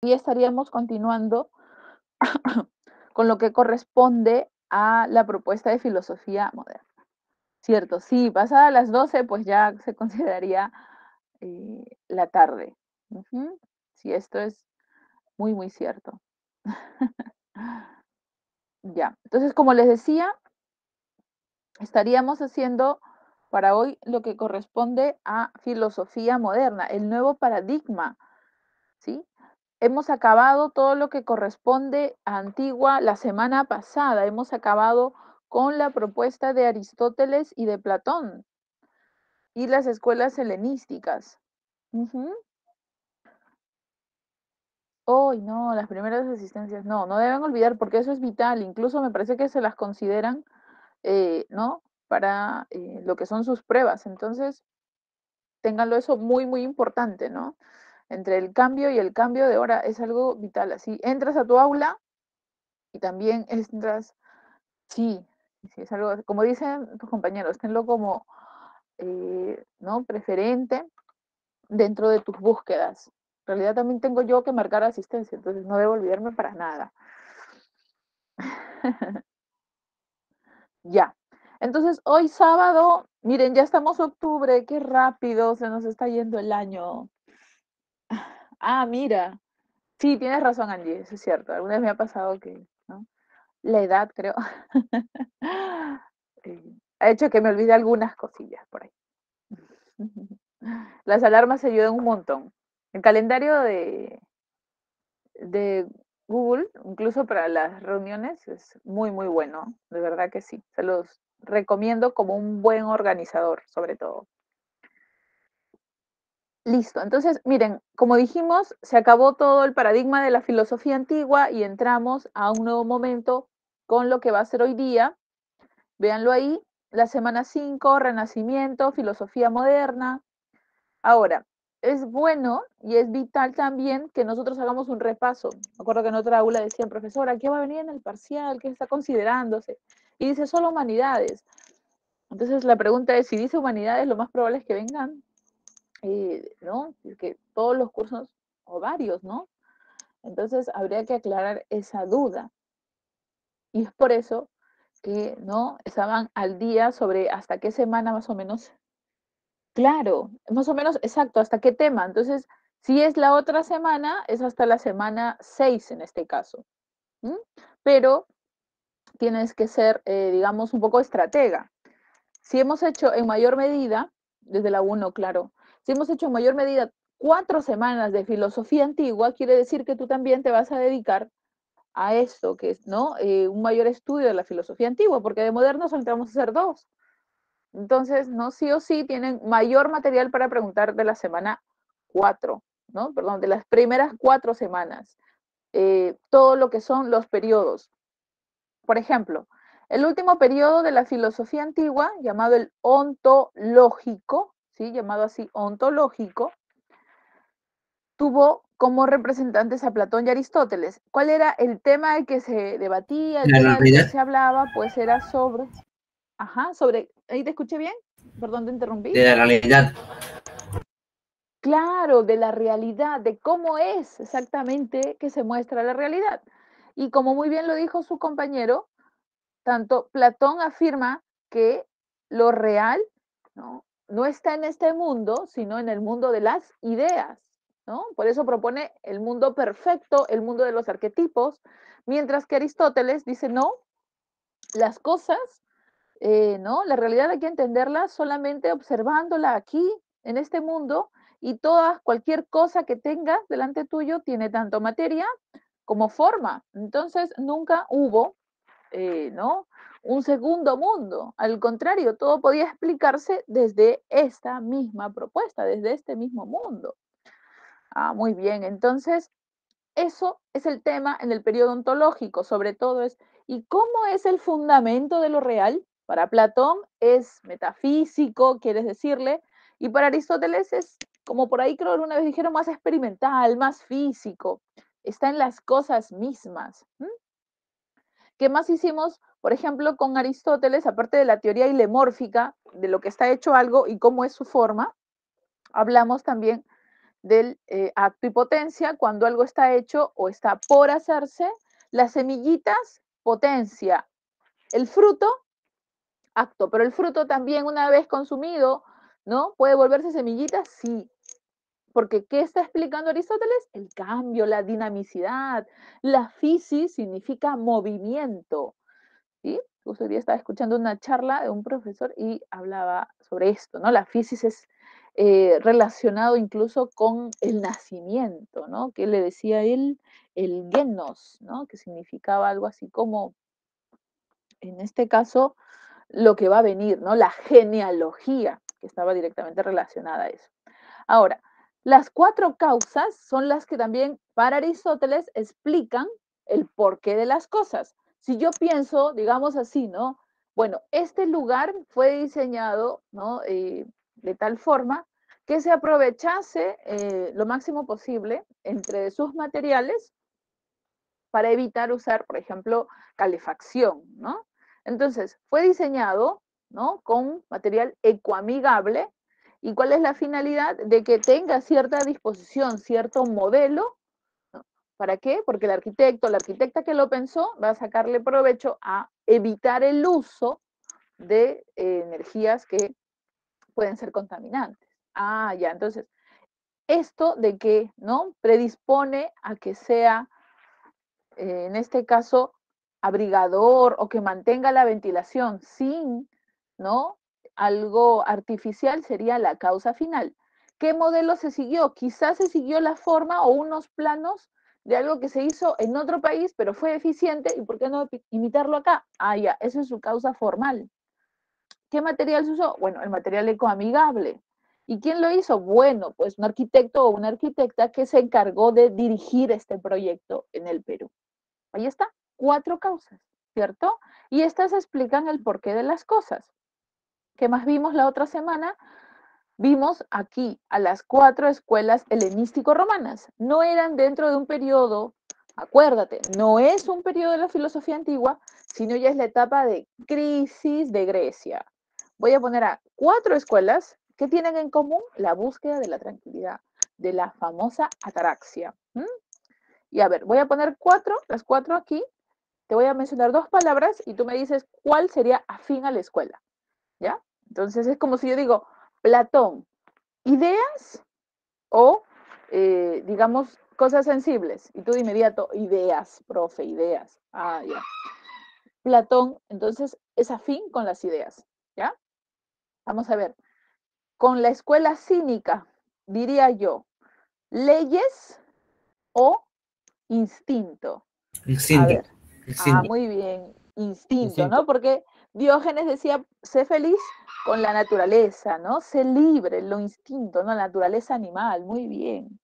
y estaríamos continuando con lo que corresponde a la propuesta de filosofía moderna. Cierto, sí, pasadas las 12, pues ya se consideraría la tarde. Ujú. Sí, esto es muy, muy cierto. Ya, entonces, como les decía, estaríamos haciendo para hoy lo que corresponde a filosofía moderna, el nuevo paradigma, ¿sí? Hemos acabado todo lo que corresponde a Antigua la semana pasada, hemos acabado con la propuesta de Aristóteles y de Platón y las escuelas helenísticas. Ujú. Hoy no, las primeras asistencias, no, no deben olvidar porque eso es vital, incluso me parece que se las consideran, ¿no? Para lo que son sus pruebas, entonces ténganlo eso muy, muy importante, ¿no? Entre el cambio y el cambio de hora es algo vital, así entras a tu aula y también entras, sí, sí, es algo, como dicen tus compañeros, tenlo como, ¿no? Preferente dentro de tus búsquedas. En realidad también tengo yo que marcar asistencia, entonces no debo olvidarme para nada. Ya. Entonces, hoy sábado, miren, ya estamos octubre, qué rápido se nos está yendo el año. Ah, mira. Sí, tienes razón, Angie, eso es cierto. Alguna vez me ha pasado que, ¿no? La edad, creo, ha hecho que me olvide algunas cosillas por ahí. Las alarmas ayudan un montón. El calendario de Google, incluso para las reuniones, es muy, muy bueno. De verdad que sí. Se los recomiendo como un buen organizador, sobre todo. Listo. Entonces, miren, como dijimos, se acabó todo el paradigma de la filosofía antigua y entramos a un nuevo momento con lo que va a ser hoy día. Véanlo ahí, la semana 5, Renacimiento, filosofía moderna. Ahora, es bueno y es vital también que nosotros hagamos un repaso. Me acuerdo que en otra aula decían, profesora, ¿qué va a venir en el parcial? ¿Qué está considerándose? Y dice solo humanidades. Entonces la pregunta es, si dice humanidades, lo más probable es que vengan, ¿no? Es que todos los cursos, o varios, ¿no? Entonces habría que aclarar esa duda. Y es por eso que, ¿no? Estaban al día sobre hasta qué semana más o menos. Claro, más o menos, exacto, ¿hasta qué tema? Entonces, si es la otra semana, es hasta la semana 6 en este caso. ¿M? Pero tienes que ser, digamos, un poco estratega. Si hemos hecho en mayor medida, desde la 1, claro, si hemos hecho en mayor medida 4 semanas de filosofía antigua, quiere decir que tú también te vas a dedicar a esto, que es, ¿no? Un mayor estudio de la filosofía antigua, porque de moderno solamente vamos a hacer 2. Entonces, ¿no? Sí o sí tienen mayor material para preguntar de la semana 4, ¿no? Perdón, de las primeras 4 semanas. Todo lo que son los periodos. Por ejemplo, el último periodo de la filosofía antigua, llamado el ontológico, ¿sí? Llamado así ontológico, tuvo como representantes a Platón y Aristóteles. ¿Cuál era el tema del que se debatía, el La tema del que realidad se hablaba? Pues era sobre, ajá, sobre, ¿ahí te escuché bien? Perdón, te interrumpí. de la realidad. Claro, de la realidad, de cómo es exactamente que se muestra la realidad. Y como muy bien lo dijo su compañero, tanto Platón afirma que lo real, ¿no? No está en este mundo, sino en el mundo de las ideas, ¿no? Por eso propone el mundo perfecto, el mundo de los arquetipos, mientras que Aristóteles dice, no, las cosas, ¿no? La realidad hay que entenderla solamente observándola aquí, en este mundo, y toda, cualquier cosa que tengas delante tuyo tiene tanto materia como forma. Entonces, nunca hubo, ¿no? Un segundo mundo. Al contrario, todo podía explicarse desde esta misma propuesta, desde este mismo mundo. Ah, muy bien. Entonces, eso es el tema en el periodo ontológico, sobre todo es, ¿y cómo es el fundamento de lo real? Para Platón es metafísico, quieres decirle, y para Aristóteles es, como por ahí creo que una vez dijeron, más experimental, más físico, está en las cosas mismas. ¿Qué más hicimos, por ejemplo, con Aristóteles, aparte de la teoría hilemórfica, de lo que está hecho algo y cómo es su forma? Hablamos también del acto y potencia, cuando algo está hecho o está por hacerse, las semillitas, potencia, el fruto, acto, pero el fruto también una vez consumido, ¿no? ¿Puede volverse semillita? Sí, porque ¿qué está explicando Aristóteles? El cambio, la dinamicidad. La fisis significa movimiento, ¿sí? Justo hoy día estaba escuchando una charla de un profesor y hablaba sobre esto, ¿no? La fisis es relacionado incluso con el nacimiento, ¿no? Que le decía él, el genos, ¿no? Que significaba algo así como, en este caso, lo que va a venir, ¿no? La genealogía, que estaba directamente relacionada a eso. Ahora, las cuatro causas son las que también para Aristóteles explican el porqué de las cosas. Si yo pienso, digamos así, ¿no? Bueno, este lugar fue diseñado, ¿no? De tal forma que se aprovechase lo máximo posible entre sus materiales para evitar usar, por ejemplo, calefacción, ¿no? Entonces, fue diseñado, ¿no? Con material ecoamigable. ¿Y cuál es la finalidad? De que tenga cierta disposición, cierto modelo, ¿no? ¿Para qué? Porque el arquitecto, la arquitecta que lo pensó, va a sacarle provecho a evitar el uso de energías que pueden ser contaminantes. Ah, ya, entonces, esto de que, ¿no? Predispone a que sea en este caso, abrigador o que mantenga la ventilación sin, ¿no? Algo artificial sería la causa final. ¿Qué modelo se siguió? Quizás se siguió la forma o unos planos de algo que se hizo en otro país, pero fue eficiente, ¿y por qué no imitarlo acá? Ah, ya, eso es su causa formal. ¿Qué material se usó? Bueno, el material ecoamigable. ¿Y quién lo hizo? Bueno, pues un arquitecto o una arquitecta que se encargó de dirigir este proyecto en el Perú. Ahí está, cuatro causas, ¿cierto? Y estas explican el porqué de las cosas. ¿Qué más vimos la otra semana? Vimos aquí a las cuatro escuelas helenístico-romanas. No eran dentro de un periodo, acuérdate, no es un periodo de la filosofía antigua, sino ya es la etapa de crisis de Grecia. Voy a poner a cuatro escuelas que tienen en común la búsqueda de la tranquilidad, de la famosa ataraxia. Y a ver, voy a poner las cuatro aquí, te voy a mencionar dos palabras y tú me dices cuál sería afín a la escuela, ¿ya? Entonces es como si yo digo, Platón, ideas o, digamos, cosas sensibles. Y tú de inmediato, ideas, profe, ideas. Ah, ya. Platón, entonces, es afín con las ideas, ¿ya? Vamos a ver. Con la escuela cínica, diría yo, leyes o instinto. A Instinto. ver, Instinto. muy bien, instinto, Instinto. ¿no? Porque Diógenes decía, sé feliz con la naturaleza, ¿no? Sé libre, lo instinto, ¿no? La naturaleza animal, muy bien.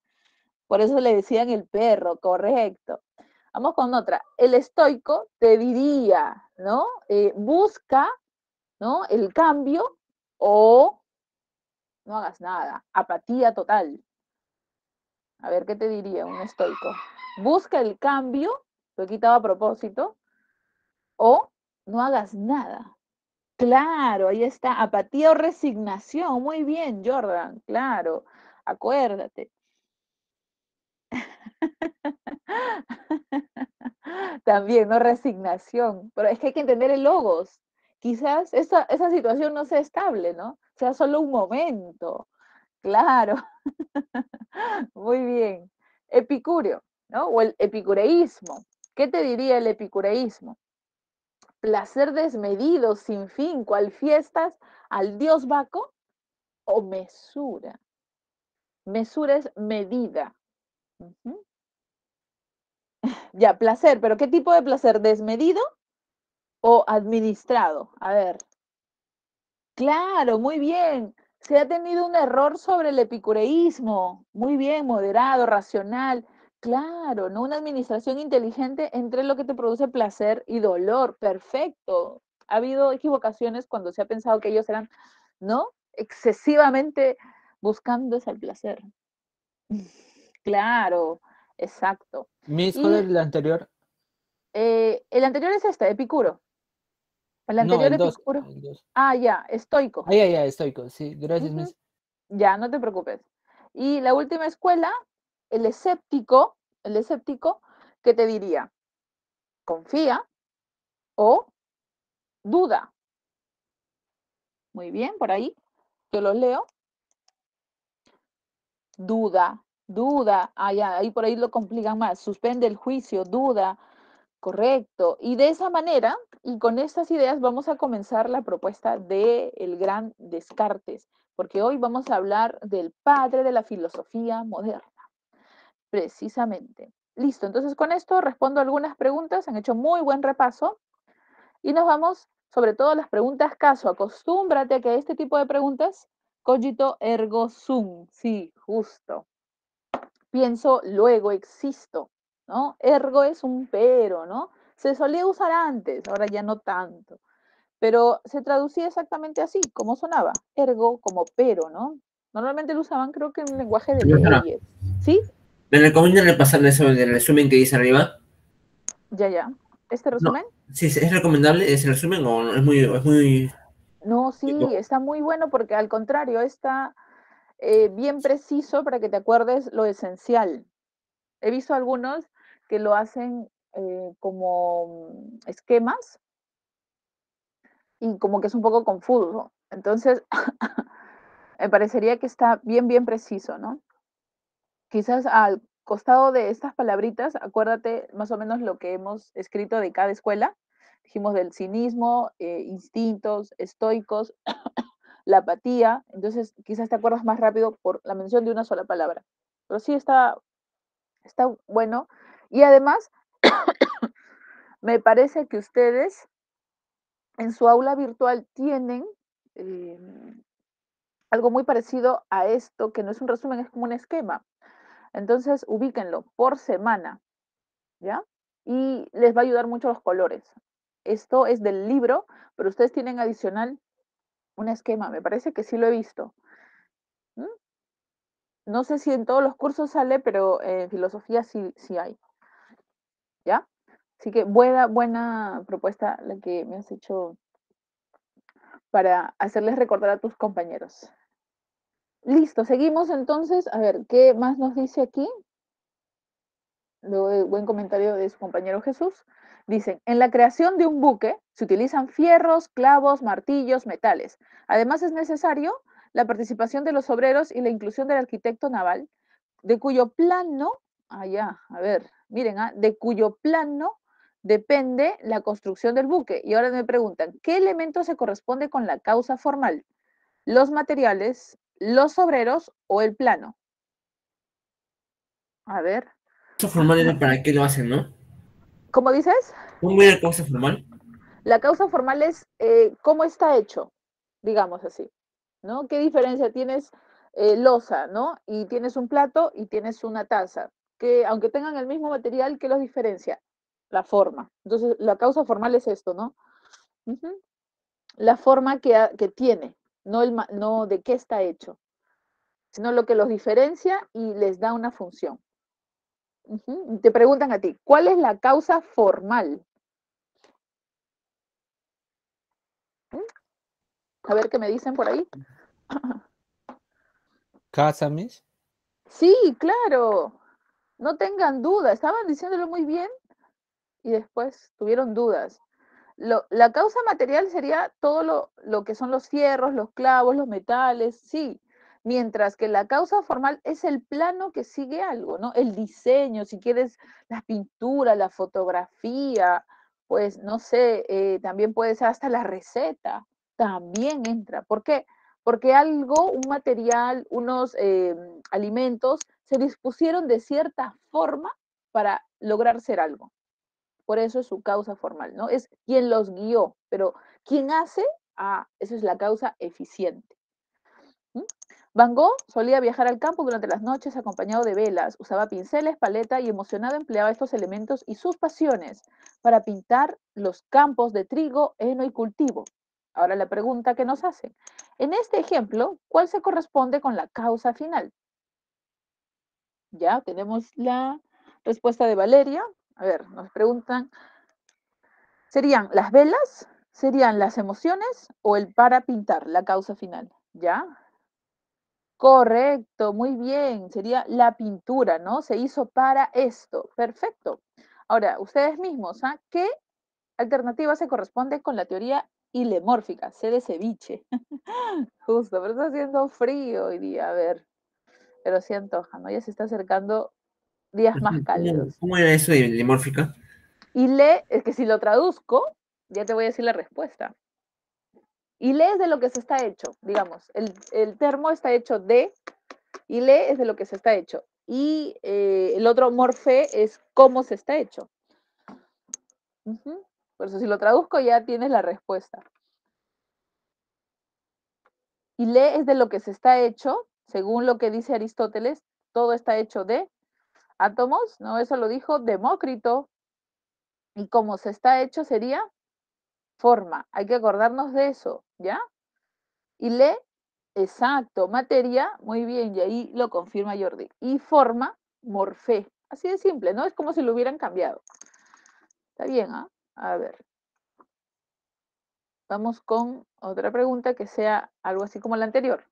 Por eso le decían el perro, correcto. Vamos con otra. El estoico te diría, ¿no? Busca, ¿no? El cambio o no hagas nada, apatía total. A ver, ¿qué te diría un estoico? Busca el cambio, lo he quitado a propósito, o no hagas nada. Claro, ahí está, apatía o resignación. Muy bien, Jordan, claro, acuérdate. También, no resignación, pero es que hay que entender el logos. Quizás esa situación no sea estable, ¿no? Sea solo un momento. Claro, muy bien. Epicúreo, ¿no? O el epicureísmo. ¿Qué te diría el epicureísmo? Placer desmedido, sin fin, cual fiestas al dios Baco o mesura. Mesura es medida. Ujú. Ya, placer, pero ¿qué tipo de placer? ¿Desmedido o administrado? A ver. Claro, muy bien. Se ha tenido un error sobre el epicureísmo. Muy bien, moderado, racional. Claro, ¿no? Una administración inteligente entre lo que te produce placer y dolor. Perfecto. Ha habido equivocaciones cuando se ha pensado que ellos eran, ¿no? Excesivamente buscando ese placer. Claro, exacto. Miss, ¿cuál Y es la anterior? el anterior es este, Epicuro. El No, anterior el 2. Epicuro. El 2. Ah, ya, estoico. Ah, ya, ya, estoico. Sí, gracias, Ujú. Miss. Ya, no te preocupes. Y la última escuela, el escéptico, ¿qué te diría? Confía o duda. Muy bien, por ahí. Yo los leo. Duda, duda. Ah, ya, ahí por ahí lo complican más. Suspende el juicio, duda. Correcto. Y de esa manera, y con estas ideas, vamos a comenzar la propuesta de el gran Descartes, porque hoy vamos a hablar del padre de la filosofía moderna, precisamente. Listo, entonces con esto respondo algunas preguntas, han hecho muy buen repaso, y nos vamos, sobre todo las preguntas caso. Acostúmbrate a que este tipo de preguntas, cogito ergo sum, sí, justo. Pienso, luego existo, ¿no? Ergo es un pero, ¿no? Se solía usar antes, ahora ya no tanto, pero se traducía exactamente así, como sonaba, ergo como pero, ¿no? Normalmente lo usaban creo que en un lenguaje de Profesora, leyes, ¿sí? ¿me recomienda repasar eso del resumen que dice arriba? Ya, ya. ¿Este No, resumen? sí, ¿es recomendable ese resumen o no? Es muy... No, sí, está muy bueno porque al contrario, está bien preciso para que te acuerdes lo esencial. He visto algunos que lo hacen como esquemas y como que es un poco confuso. Entonces, me parecería que está bien, bien preciso, ¿no? Quizás al costado de estas palabritas, acuérdate más o menos lo que hemos escrito de cada escuela. Dijimos del cinismo, instintos, estoicos, la apatía. Entonces, quizás te acuerdas más rápido por la mención de una sola palabra. Pero sí está bueno. Y además, me parece que ustedes en su aula virtual tienen eh, algo muy parecido a esto, que no es un resumen, es como un esquema. Entonces, ubíquenlo por semana, ¿ya? Y les va a ayudar mucho los colores. Esto es del libro, pero ustedes tienen adicional un esquema, me parece que sí lo he visto. ¿Mm? No sé si en todos los cursos sale, pero en filosofía sí, sí hay, ¿ya? Así que buena propuesta la que me has hecho para hacerles recordar a tus compañeros. Listo, seguimos entonces. A ver, ¿qué más nos dice aquí? Luego de buen comentario de su compañero Jesús. Dicen, en la creación de un buque se utilizan fierros, clavos, martillos, metales. Además es necesario la participación de los obreros y la inclusión del arquitecto naval, de cuyo plano, allá, a ver, miren, de cuyo plano depende la construcción del buque. Y ahora me preguntan, ¿qué elemento se corresponde con la causa formal? ¿Los materiales, los obreros o el plano? A ver, ¿Eso formal era para qué lo hacen, no? ¿cómo dices? ¿Cómo era el causa formal? La causa formal es cómo está hecho, digamos así, ¿no? ¿Qué diferencia tienes losa, ¿no? Y tienes un plato y tienes una taza, que aunque tengan el mismo material, ¿qué los diferencia? La forma. Entonces, la causa formal es esto, ¿no? Ujú. La forma que tiene, no de qué está hecho, sino lo que los diferencia y les da una función. Ujú. Te preguntan a ti, ¿cuál es la causa formal? ¿Mm? A ver qué me dicen por ahí. Casamis. Sí, claro. No tengan duda, estaban diciéndolo muy bien y después tuvieron dudas. La causa material sería todo lo que son los fierros, los clavos, los metales, sí. Mientras que la causa formal es el plano que sigue algo, ¿no? El diseño, si quieres, la pintura, la fotografía, pues no sé, también puede ser hasta la receta, también entra. ¿Por qué? Porque algo, un material, unos alimentos se dispusieron de cierta forma para lograr ser algo. Por eso es su causa formal, ¿no? Es quien los guió, pero quien hace, esa es la causa eficiente. ¿Mm? Van Gogh solía viajar al campo durante las noches acompañado de velas, usaba pinceles, paleta y emocionado empleaba estos elementos y sus pasiones para pintar los campos de trigo, heno y cultivo. Ahora la pregunta que nos hacen. En este ejemplo, ¿cuál se corresponde con la causa final? Ya tenemos la respuesta de Valeria. A ver, nos preguntan, ¿serían las velas? ¿Serían las emociones o el para pintar, la causa final? ¿Ya? Correcto, muy bien. Sería la pintura, ¿no? Se hizo para esto. Perfecto. Ahora, ustedes mismos, ¿ah? ¿Qué alternativa se corresponde con la teoría ilemórfica? C de ceviche. Justo, pero está haciendo frío hoy día, a ver. Pero sí antoja, ¿no? Ya se está acercando días más Ujú. ¿Cómo, cálidos. cómo era eso de limórfica? Y le, es que si lo traduzco, ya te voy a decir la respuesta. Y le es de lo que se está hecho, digamos. El termo está hecho de, y le es de lo que se está hecho. Y el otro morfe es cómo se está hecho. Por eso si lo traduzco ya tienes la respuesta. Y le es de lo que se está hecho, según lo que dice Aristóteles, todo está hecho de átomos, ¿no? Eso lo dijo Demócrito. Y como se está hecho sería forma. Hay que acordarnos de eso, ¿ya? Y le, exacto, materia, muy bien, y ahí lo confirma Jordi. Y forma, morfé. Así de simple, ¿no? Es como si lo hubieran cambiado. Está bien, ¿ah? A ver. Vamos con otra pregunta que sea algo así como la anterior.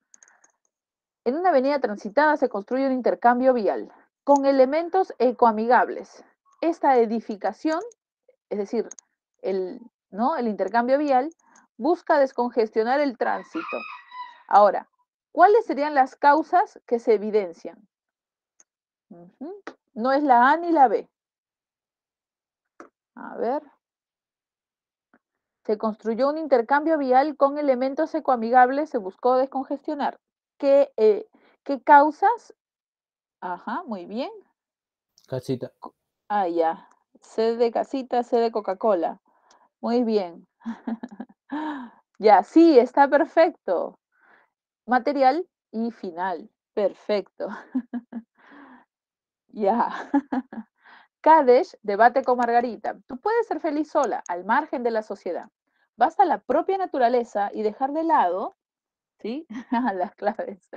En una avenida transitada se construye un intercambio vial con elementos ecoamigables. Esta edificación, es decir, el, ¿no? el intercambio vial, busca descongestionar el tránsito. Ahora, ¿cuáles serían las causas que se evidencian? No es la A ni la B. A ver. Se construyó un intercambio vial con elementos ecoamigables, se buscó descongestionar. ¿Qué causas? Ajá, muy bien. Casita. Ah, ya. C de casita, C de Coca-Cola. Muy bien. Ya, sí, está perfecto. Material y final. Perfecto. Ya. Kadesh debate con Margarita. Tú puedes ser feliz sola, al margen de la sociedad. Basta la propia naturaleza y dejar de lado, ¿sí? Las claves.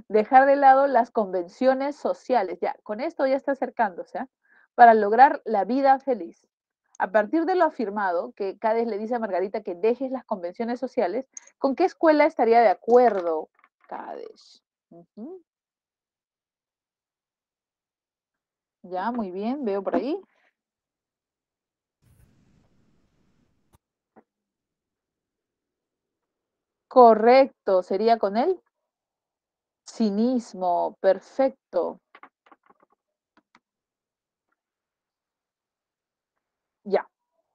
Dejar de lado las convenciones sociales. Ya, con esto ya está acercándose, ¿eh? Para lograr la vida feliz. A partir de lo afirmado, que Kadesh le dice a Margarita que dejes las convenciones sociales, ¿con qué escuela estaría de acuerdo Kadesh? Ya, muy bien, veo por ahí. Correcto, sería con él. Cinismo, perfecto. Ya.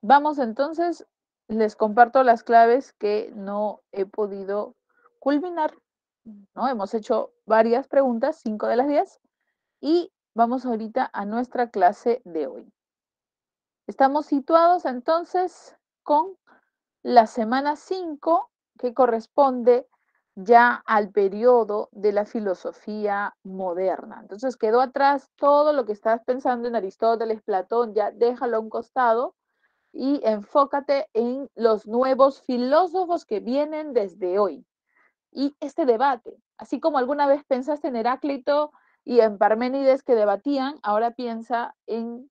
Vamos entonces, les comparto las claves que no he podido culminar, ¿no? Hemos hecho varias preguntas, 5 de las 10, y vamos ahorita a nuestra clase de hoy. Estamos situados entonces con la semana 5, que corresponde ya al periodo de la filosofía moderna. Entonces quedó atrás todo lo que estás pensando en Aristóteles, Platón, ya déjalo a un costado y enfócate en los nuevos filósofos que vienen desde hoy. Y este debate, así como alguna vez pensaste en Heráclito y en Parménides que debatían, ahora piensa en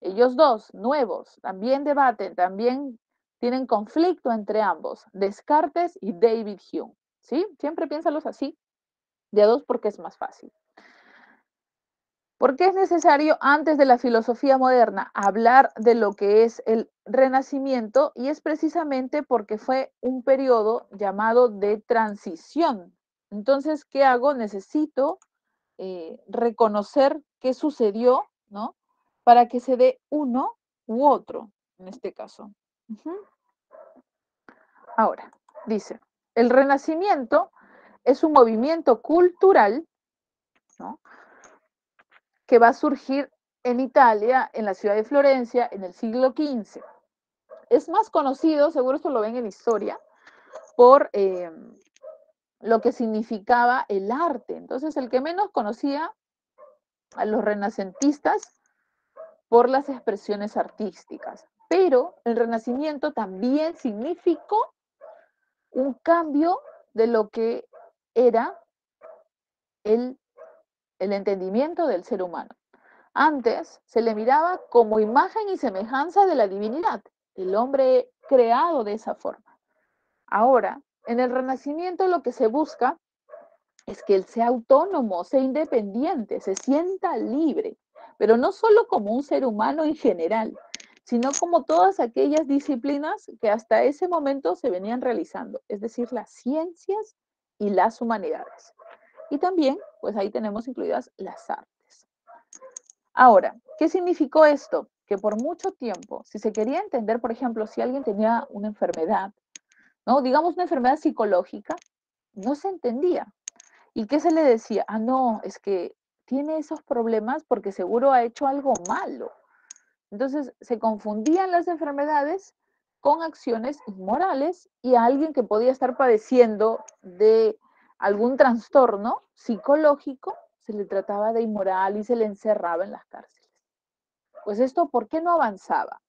ellos dos, nuevos, también debaten, también tienen conflicto entre ambos, Descartes y David Hume, ¿sí? Siempre piénsalos así, de a dos porque es más fácil. ¿Por qué es necesario, antes de la filosofía moderna, hablar de lo que es el Renacimiento? Y es precisamente porque fue un periodo llamado de transición. Entonces, ¿qué hago? Necesito reconocer qué sucedió, ¿no? Para que se dé uno u otro, en este caso. Ahora, dice, el Renacimiento es un movimiento cultural, ¿no? Que va a surgir en Italia, en la ciudad de Florencia, en el siglo XV. Es más conocido, seguro esto lo ven en historia, por lo que significaba el arte. Entonces, el que menos conocía a los renacentistas por las expresiones artísticas. Pero el Renacimiento también significó un cambio de lo que era el, el entendimiento del ser humano. Antes se le miraba como imagen y semejanza de la divinidad, el hombre creado de esa forma. Ahora, en el Renacimiento lo que se busca es que él sea autónomo, sea independiente, se sienta libre, pero no solo como un ser humano en general, sino como todas aquellas disciplinas que hasta ese momento se venían realizando, es decir, las ciencias y las humanidades. Y también, pues ahí tenemos incluidas las artes. Ahora, ¿qué significó esto? Que por mucho tiempo, si se quería entender, por ejemplo, si alguien tenía una enfermedad, ¿no? Digamos una enfermedad psicológica, no se entendía. ¿Y qué se le decía? Ah, no, es que tiene esos problemas porque seguro ha hecho algo malo. Entonces se confundían las enfermedades con acciones inmorales y a alguien que podía estar padeciendo de algún trastorno psicológico se le trataba de inmoral y se le encerraba en las cárceles. Pues esto, ¿por qué no avanzaba?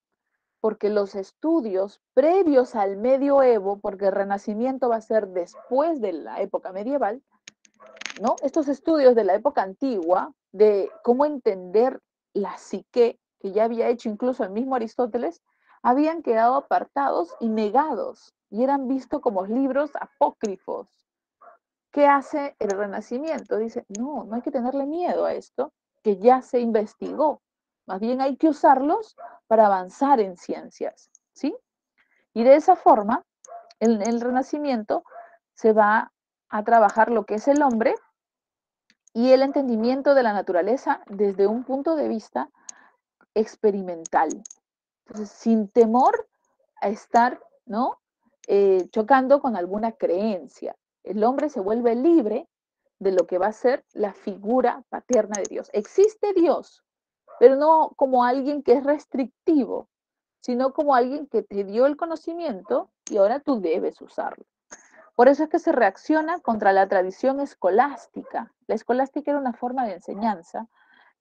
Porque los estudios previos al medioevo, porque el Renacimiento va a ser después de la época medieval, ¿no? Estos estudios de la época antigua, de cómo entender la psique, que ya había hecho incluso el mismo Aristóteles, habían quedado apartados y negados y eran vistos como libros apócrifos. ¿Qué hace el Renacimiento? Dice, no, no hay que tenerle miedo a esto, que ya se investigó. Más bien hay que usarlos para avanzar en ciencias, ¿sí? Y de esa forma, en el Renacimiento se va a trabajar lo que es el hombre y el entendimiento de la naturaleza desde un punto de vista experimental. Entonces, sin temor a estar, ¿no? Chocando con alguna creencia. El hombre se vuelve libre de lo que va a ser la figura paterna de Dios. Existe Dios, pero no como alguien que es restrictivo, sino como alguien que te dio el conocimiento y ahora tú debes usarlo. Por eso es que se reacciona contra la tradición escolástica. La escolástica era una forma de enseñanza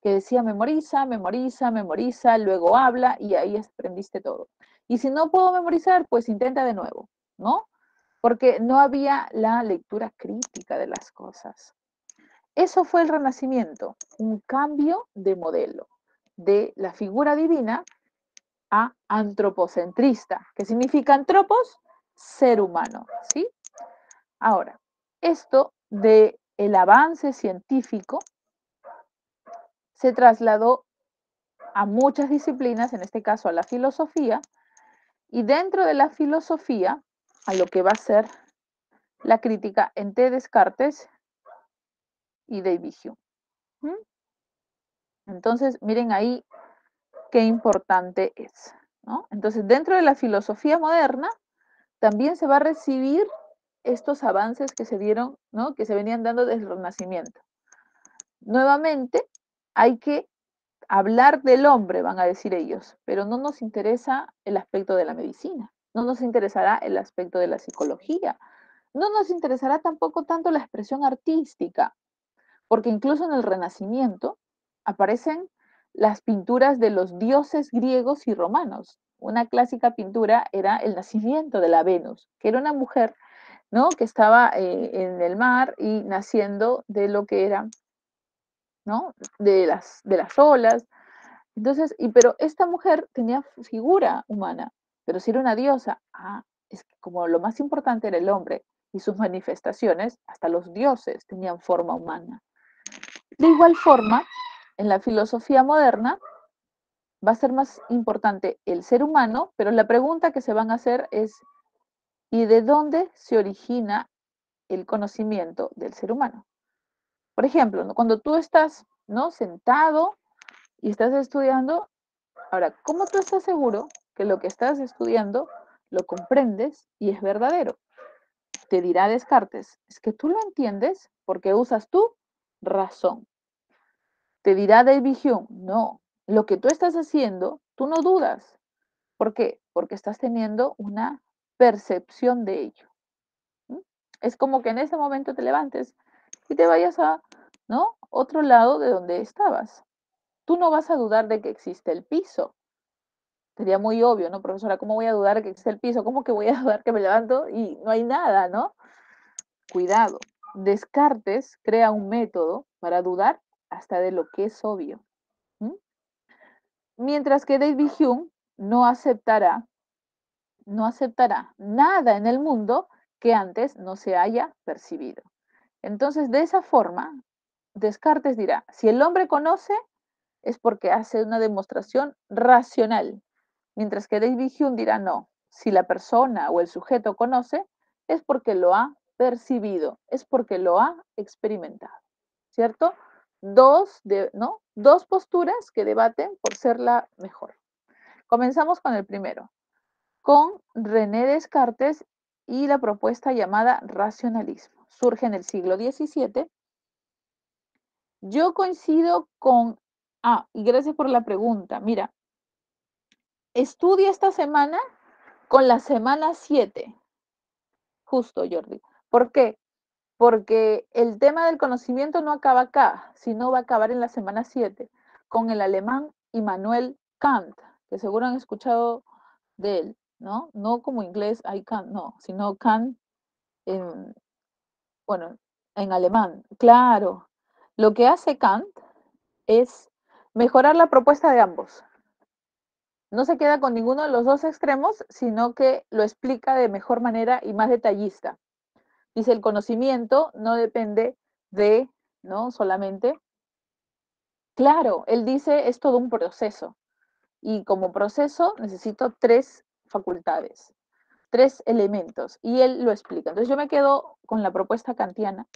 que decía memoriza, memoriza, memoriza, luego habla y ahí aprendiste todo. Y si no puedo memorizar, pues intenta de nuevo, ¿no? Porque no había la lectura crítica de las cosas. Eso fue el Renacimiento, un cambio de modelo de la figura divina a antropocentrista. ¿Qué significa antropos? Ser humano, ¿sí? Ahora, esto de el avance científico se trasladó a muchas disciplinas, en este caso a la filosofía, y dentro de la filosofía, a lo que va a ser la crítica entre Descartes y David Hume. ¿Mm? Entonces, miren ahí qué importante es, ¿no? Entonces, dentro de la filosofía moderna, también se va a recibir estos avances que se dieron, ¿no? Que se venían dando desde el Renacimiento. Nuevamente, hay que hablar del hombre, van a decir ellos, pero no nos interesa el aspecto de la medicina, no nos interesará el aspecto de la psicología, no nos interesará tampoco tanto la expresión artística, porque incluso en el Renacimiento aparecen las pinturas de los dioses griegos y romanos. Una clásica pintura era el nacimiento de la Venus, que era una mujer, ¿no? Que estaba en el mar y naciendo de lo que era, ¿no? De las olas. Entonces, pero esta mujer tenía figura humana, pero si era una diosa, es que como lo más importante era el hombre y sus manifestaciones, hasta los dioses tenían forma humana. De igual forma, en la filosofía moderna va a ser más importante el ser humano, pero la pregunta que se van a hacer es, ¿y de dónde se origina el conocimiento del ser humano? Por ejemplo, ¿no? Cuando tú estás, ¿no? Sentado y estás estudiando, ahora, ¿cómo tú estás seguro que lo que estás estudiando lo comprendes y es verdadero? Te dirá Descartes, es que tú lo entiendes porque usas tu razón. Te dirá David Hume, no, lo que tú estás haciendo, tú no dudas. ¿Por qué? Porque estás teniendo una percepción de ello. ¿Mm? Es como que en ese momento te levantes y te vayas a, ¿no? Otro lado de donde estabas. Tú no vas a dudar de que existe el piso. Sería muy obvio, ¿no, profesora? ¿Cómo voy a dudar que existe el piso? ¿Cómo que voy a dudar que me levanto y no hay nada, ¿no? Cuidado. Descartes crea un método para dudar hasta de lo que es obvio. ¿Mm? Mientras que David Hume no aceptará nada en el mundo que antes no se haya percibido. Entonces, de esa forma, Descartes dirá, si el hombre conoce, es porque hace una demostración racional, mientras que David Hume dirá no, si la persona o el sujeto conoce, es porque lo ha percibido, es porque lo ha experimentado, ¿cierto? ¿No? Dos posturas que debaten por ser la mejor. Comenzamos con el primero, con René Descartes y la propuesta llamada racionalismo. Surge en el siglo XVII. Yo coincido con... y gracias por la pregunta. Mira, estudia esta semana con la semana 7, justo, Jordi. ¿Por qué? Porque el tema del conocimiento no acaba acá, sino va a acabar en la semana 7, con el alemán Immanuel Kant, que seguro han escuchado de él, ¿no? No como inglés, I can't, no, sino Kant en, bueno, en alemán. Claro, lo que hace Kant es mejorar la propuesta de ambos. No se queda con ninguno de los dos extremos, sino que lo explica de mejor manera y más detallista. Dice, el conocimiento no depende de, ¿no? Solamente. Claro, él dice, es todo un proceso. Y como proceso necesito tres facultades, tres elementos. Y él lo explica. Entonces yo me quedo con la propuesta kantiana.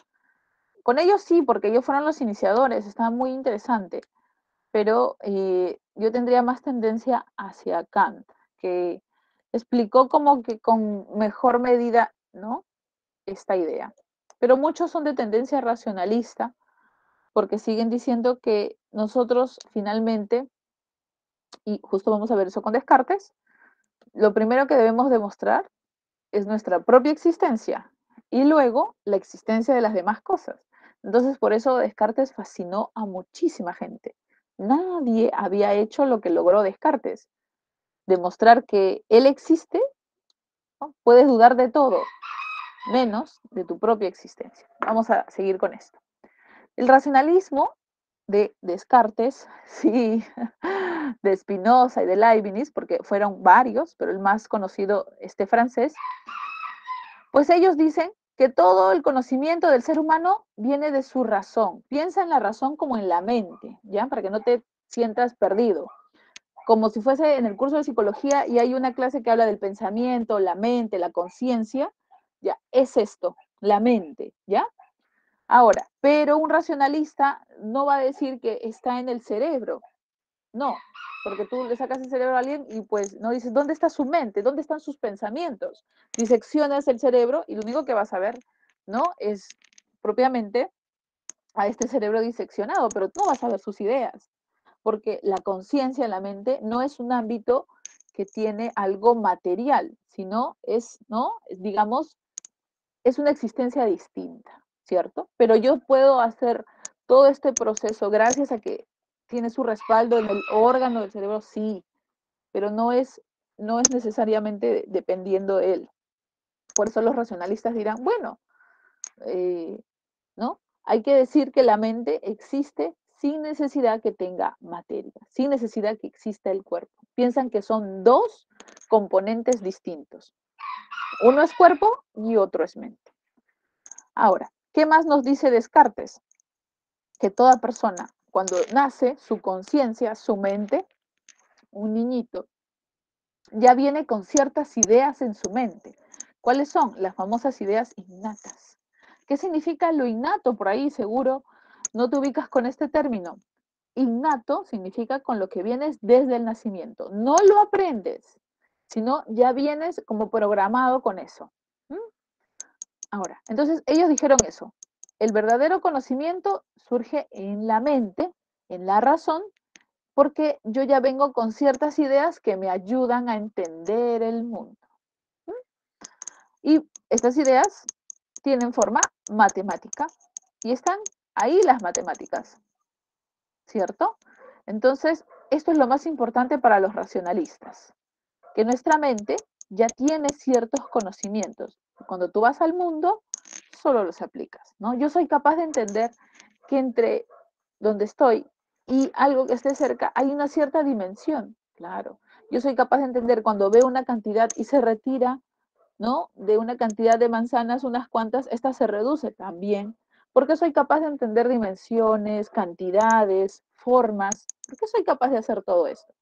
Con ellos sí, porque ellos fueron los iniciadores, estaba muy interesante. Pero yo tendría más tendencia hacia Kant, que explicó como que con mejor medida, ¿no? Esta idea. Pero muchos son de tendencia racionalista, porque siguen diciendo que nosotros finalmente, y justo vamos a ver eso con Descartes, lo primero que debemos demostrar es nuestra propia existencia y luego la existencia de las demás cosas. Entonces, por eso Descartes fascinó a muchísima gente. Nadie había hecho lo que logró Descartes, demostrar que él existe, ¿no? Puedes dudar de todo, menos de tu propia existencia. Vamos a seguir con esto. El racionalismo de Descartes, sí, de Spinoza y de Leibniz, porque fueron varios, pero el más conocido, este francés, pues ellos dicen que todo el conocimiento del ser humano viene de su razón. Piensa en la razón como en la mente, ¿ya? Para que no te sientas perdido. Como si fuese en el curso de psicología y hay una clase que habla del pensamiento, la mente, la conciencia, ya, es esto, la mente, ¿ya? Ahora, pero un racionalista no va a decir que está en el cerebro, no, porque tú le sacas el cerebro a alguien y pues no dices, ¿dónde está su mente? ¿Dónde están sus pensamientos? Diseccionas el cerebro y lo único que vas a ver, ¿no? Es propiamente a este cerebro diseccionado, pero tú no vas a ver sus ideas, porque la conciencia en la mente no es un ámbito que tiene algo material, sino es, ¿no? Digamos, es una existencia distinta, ¿cierto? Pero yo puedo hacer todo este proceso gracias a que tiene su respaldo en el órgano del cerebro, sí, pero no es necesariamente dependiendo de él. Por eso los racionalistas dirán, bueno, ¿no? Hay que decir que la mente existe sin necesidad que tenga materia, sin necesidad que exista el cuerpo. Piensan que son dos componentes distintos. Uno es cuerpo y otro es mente. Ahora, ¿qué más nos dice Descartes? Que toda persona, cuando nace, su conciencia, su mente, un niñito, ya viene con ciertas ideas en su mente. ¿Cuáles son? Las famosas ideas innatas. ¿Qué significa lo innato? Por ahí seguro no te ubicas con este término. Innato significa con lo que vienes desde el nacimiento. No lo aprendes, sino ya vienes como programado con eso. ¿Mm? Ahora, entonces ellos dijeron eso. El verdadero conocimiento surge en la mente, en la razón, porque yo ya vengo con ciertas ideas que me ayudan a entender el mundo. ¿Mm? Y estas ideas tienen forma matemática y están ahí las matemáticas, ¿cierto? Entonces, esto es lo más importante para los racionalistas, que nuestra mente ya tiene ciertos conocimientos. Cuando tú vas al mundo, solo los aplicas, ¿no? Yo soy capaz de entender que entre donde estoy y algo que esté cerca hay una cierta dimensión, claro. Yo soy capaz de entender cuando veo una cantidad y se retira, ¿no? De una cantidad de manzanas, unas cuantas, esta se reduce también, ¿Por qué soy capaz de entender dimensiones, cantidades, formas? ¿Por qué soy capaz de hacer todo esto?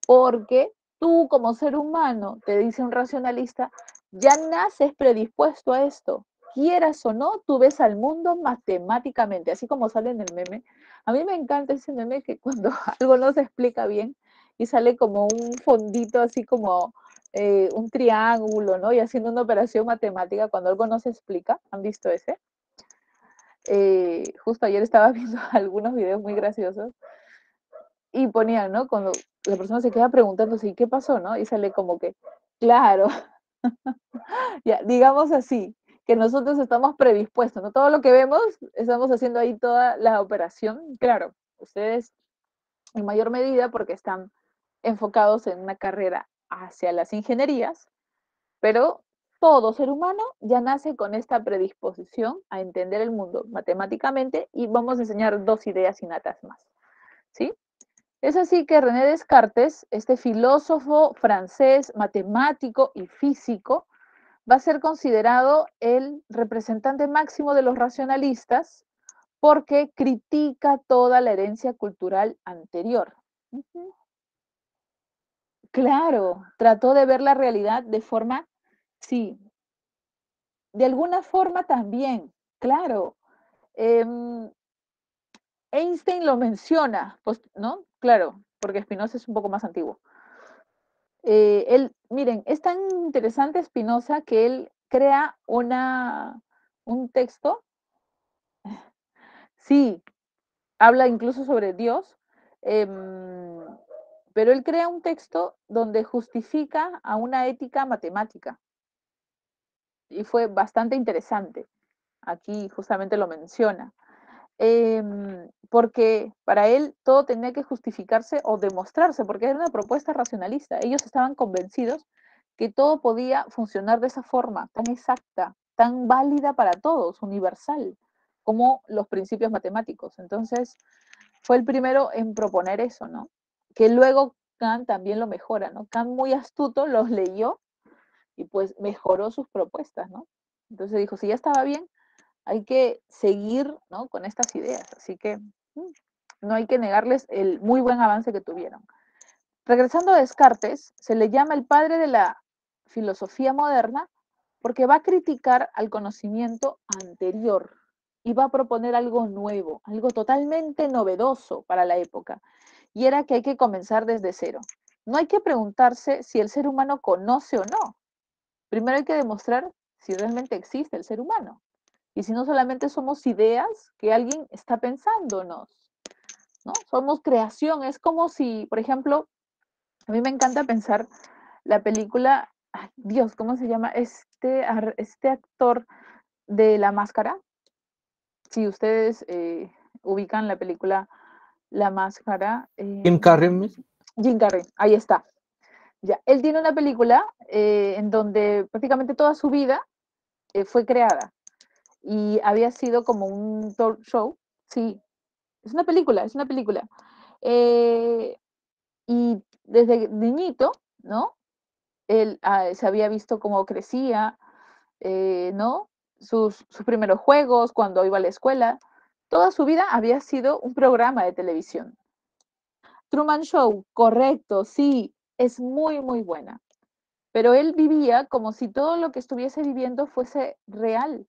Porque tú como ser humano, te dice un racionalista, ya naces predispuesto a esto. Quieras o no, tú ves al mundo matemáticamente, así como sale en el meme. A mí me encanta ese meme que cuando algo no se explica bien y sale como un fondito, así como un triángulo, ¿no? Y haciendo una operación matemática cuando algo no se explica. ¿Han visto ese? Justo ayer estaba viendo algunos videos muy graciosos y ponían, ¿no? Cuando la persona se queda preguntándose, ¿y qué pasó, no? Y sale como que, claro, ya, digamos así, que nosotros estamos predispuestos, ¿no? Todo lo que vemos, estamos haciendo ahí toda la operación. Claro, ustedes en mayor medida porque están enfocados en una carrera hacia las ingenierías, pero todo ser humano ya nace con esta predisposición a entender el mundo matemáticamente y vamos a enseñar dos ideas innatas más, ¿sí? Es así que René Descartes, este filósofo francés, matemático y físico, va a ser considerado el representante máximo de los racionalistas porque critica toda la herencia cultural anterior. Claro, trató de ver la realidad de forma, sí, de alguna forma también, claro. Einstein lo menciona, pues, ¿no? Claro, porque Spinoza es un poco más antiguo. Miren, es tan interesante Spinoza que él crea un texto, sí, habla incluso sobre Dios, em, pero él crea un texto donde justifica a una ética matemática y fue bastante interesante. Aquí justamente lo menciona. Porque para él todo tenía que justificarse o demostrarse, porque era una propuesta racionalista. Ellos estaban convencidos que todo podía funcionar de esa forma, tan exacta, tan válida para todos, universal, como los principios matemáticos. Entonces, fue el primero en proponer eso, ¿no? Que luego Kant también lo mejora, ¿no? Kant muy astuto los leyó y pues mejoró sus propuestas, ¿no? Entonces dijo, si ya estaba bien, hay que seguir, ¿no? Con estas ideas. Así que no hay que negarles el muy buen avance que tuvieron. Regresando a Descartes, se le llama el padre de la filosofía moderna porque va a criticar al conocimiento anterior y va a proponer algo nuevo, algo totalmente novedoso para la época. Y era que hay que comenzar desde cero. No hay que preguntarse si el ser humano conoce o no. Primero hay que demostrar si realmente existe el ser humano. Y si no solamente somos ideas que alguien está pensándonos, ¿no? Somos creación. Es como si, por ejemplo, a mí me encanta pensar la película, ay, Dios, ¿cómo se llama? Este actor de La Máscara. Si ustedes ubican la película La Máscara. Jim Carrey. Jim Carrey, ahí está. Ya, él tiene una película en donde prácticamente toda su vida fue creada y había sido como un talk show, sí, es una película, es una película. Eh, y desde niñito, ¿no? Él se había visto cómo crecía, ¿no? Sus primeros juegos, cuando iba a la escuela. Toda su vida había sido un programa de televisión. Truman Show, correcto, sí, es muy, muy buena. Pero él vivía como si todo lo que estuviese viviendo fuese real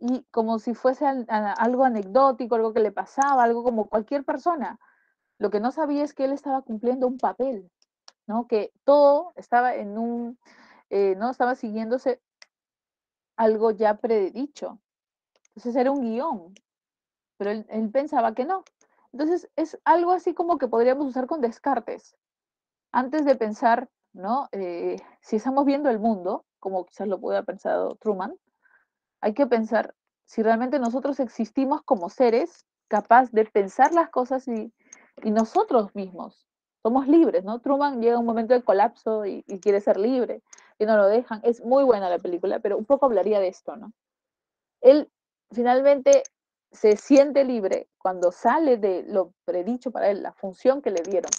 y como si fuese algo anecdótico, algo que le pasaba, algo como cualquier persona. Lo que no sabía es que él estaba cumpliendo un papel, ¿no? Que todo estaba no estaba siguiéndose algo ya predicho. Entonces era un guión, pero él pensaba que no. Entonces es algo así como que podríamos usar con Descartes. Antes de pensar, ¿no? Si estamos viendo el mundo, como quizás lo pueda pensar Truman, hay que pensar si realmente nosotros existimos como seres capaz de pensar las cosas y nosotros mismos somos libres, ¿no? Truman llega a un momento de colapso y quiere ser libre y no lo dejan. Es muy buena la película, pero un poco hablaría de esto, ¿no? Él finalmente se siente libre cuando sale de lo predicho para él, la función que le dieron,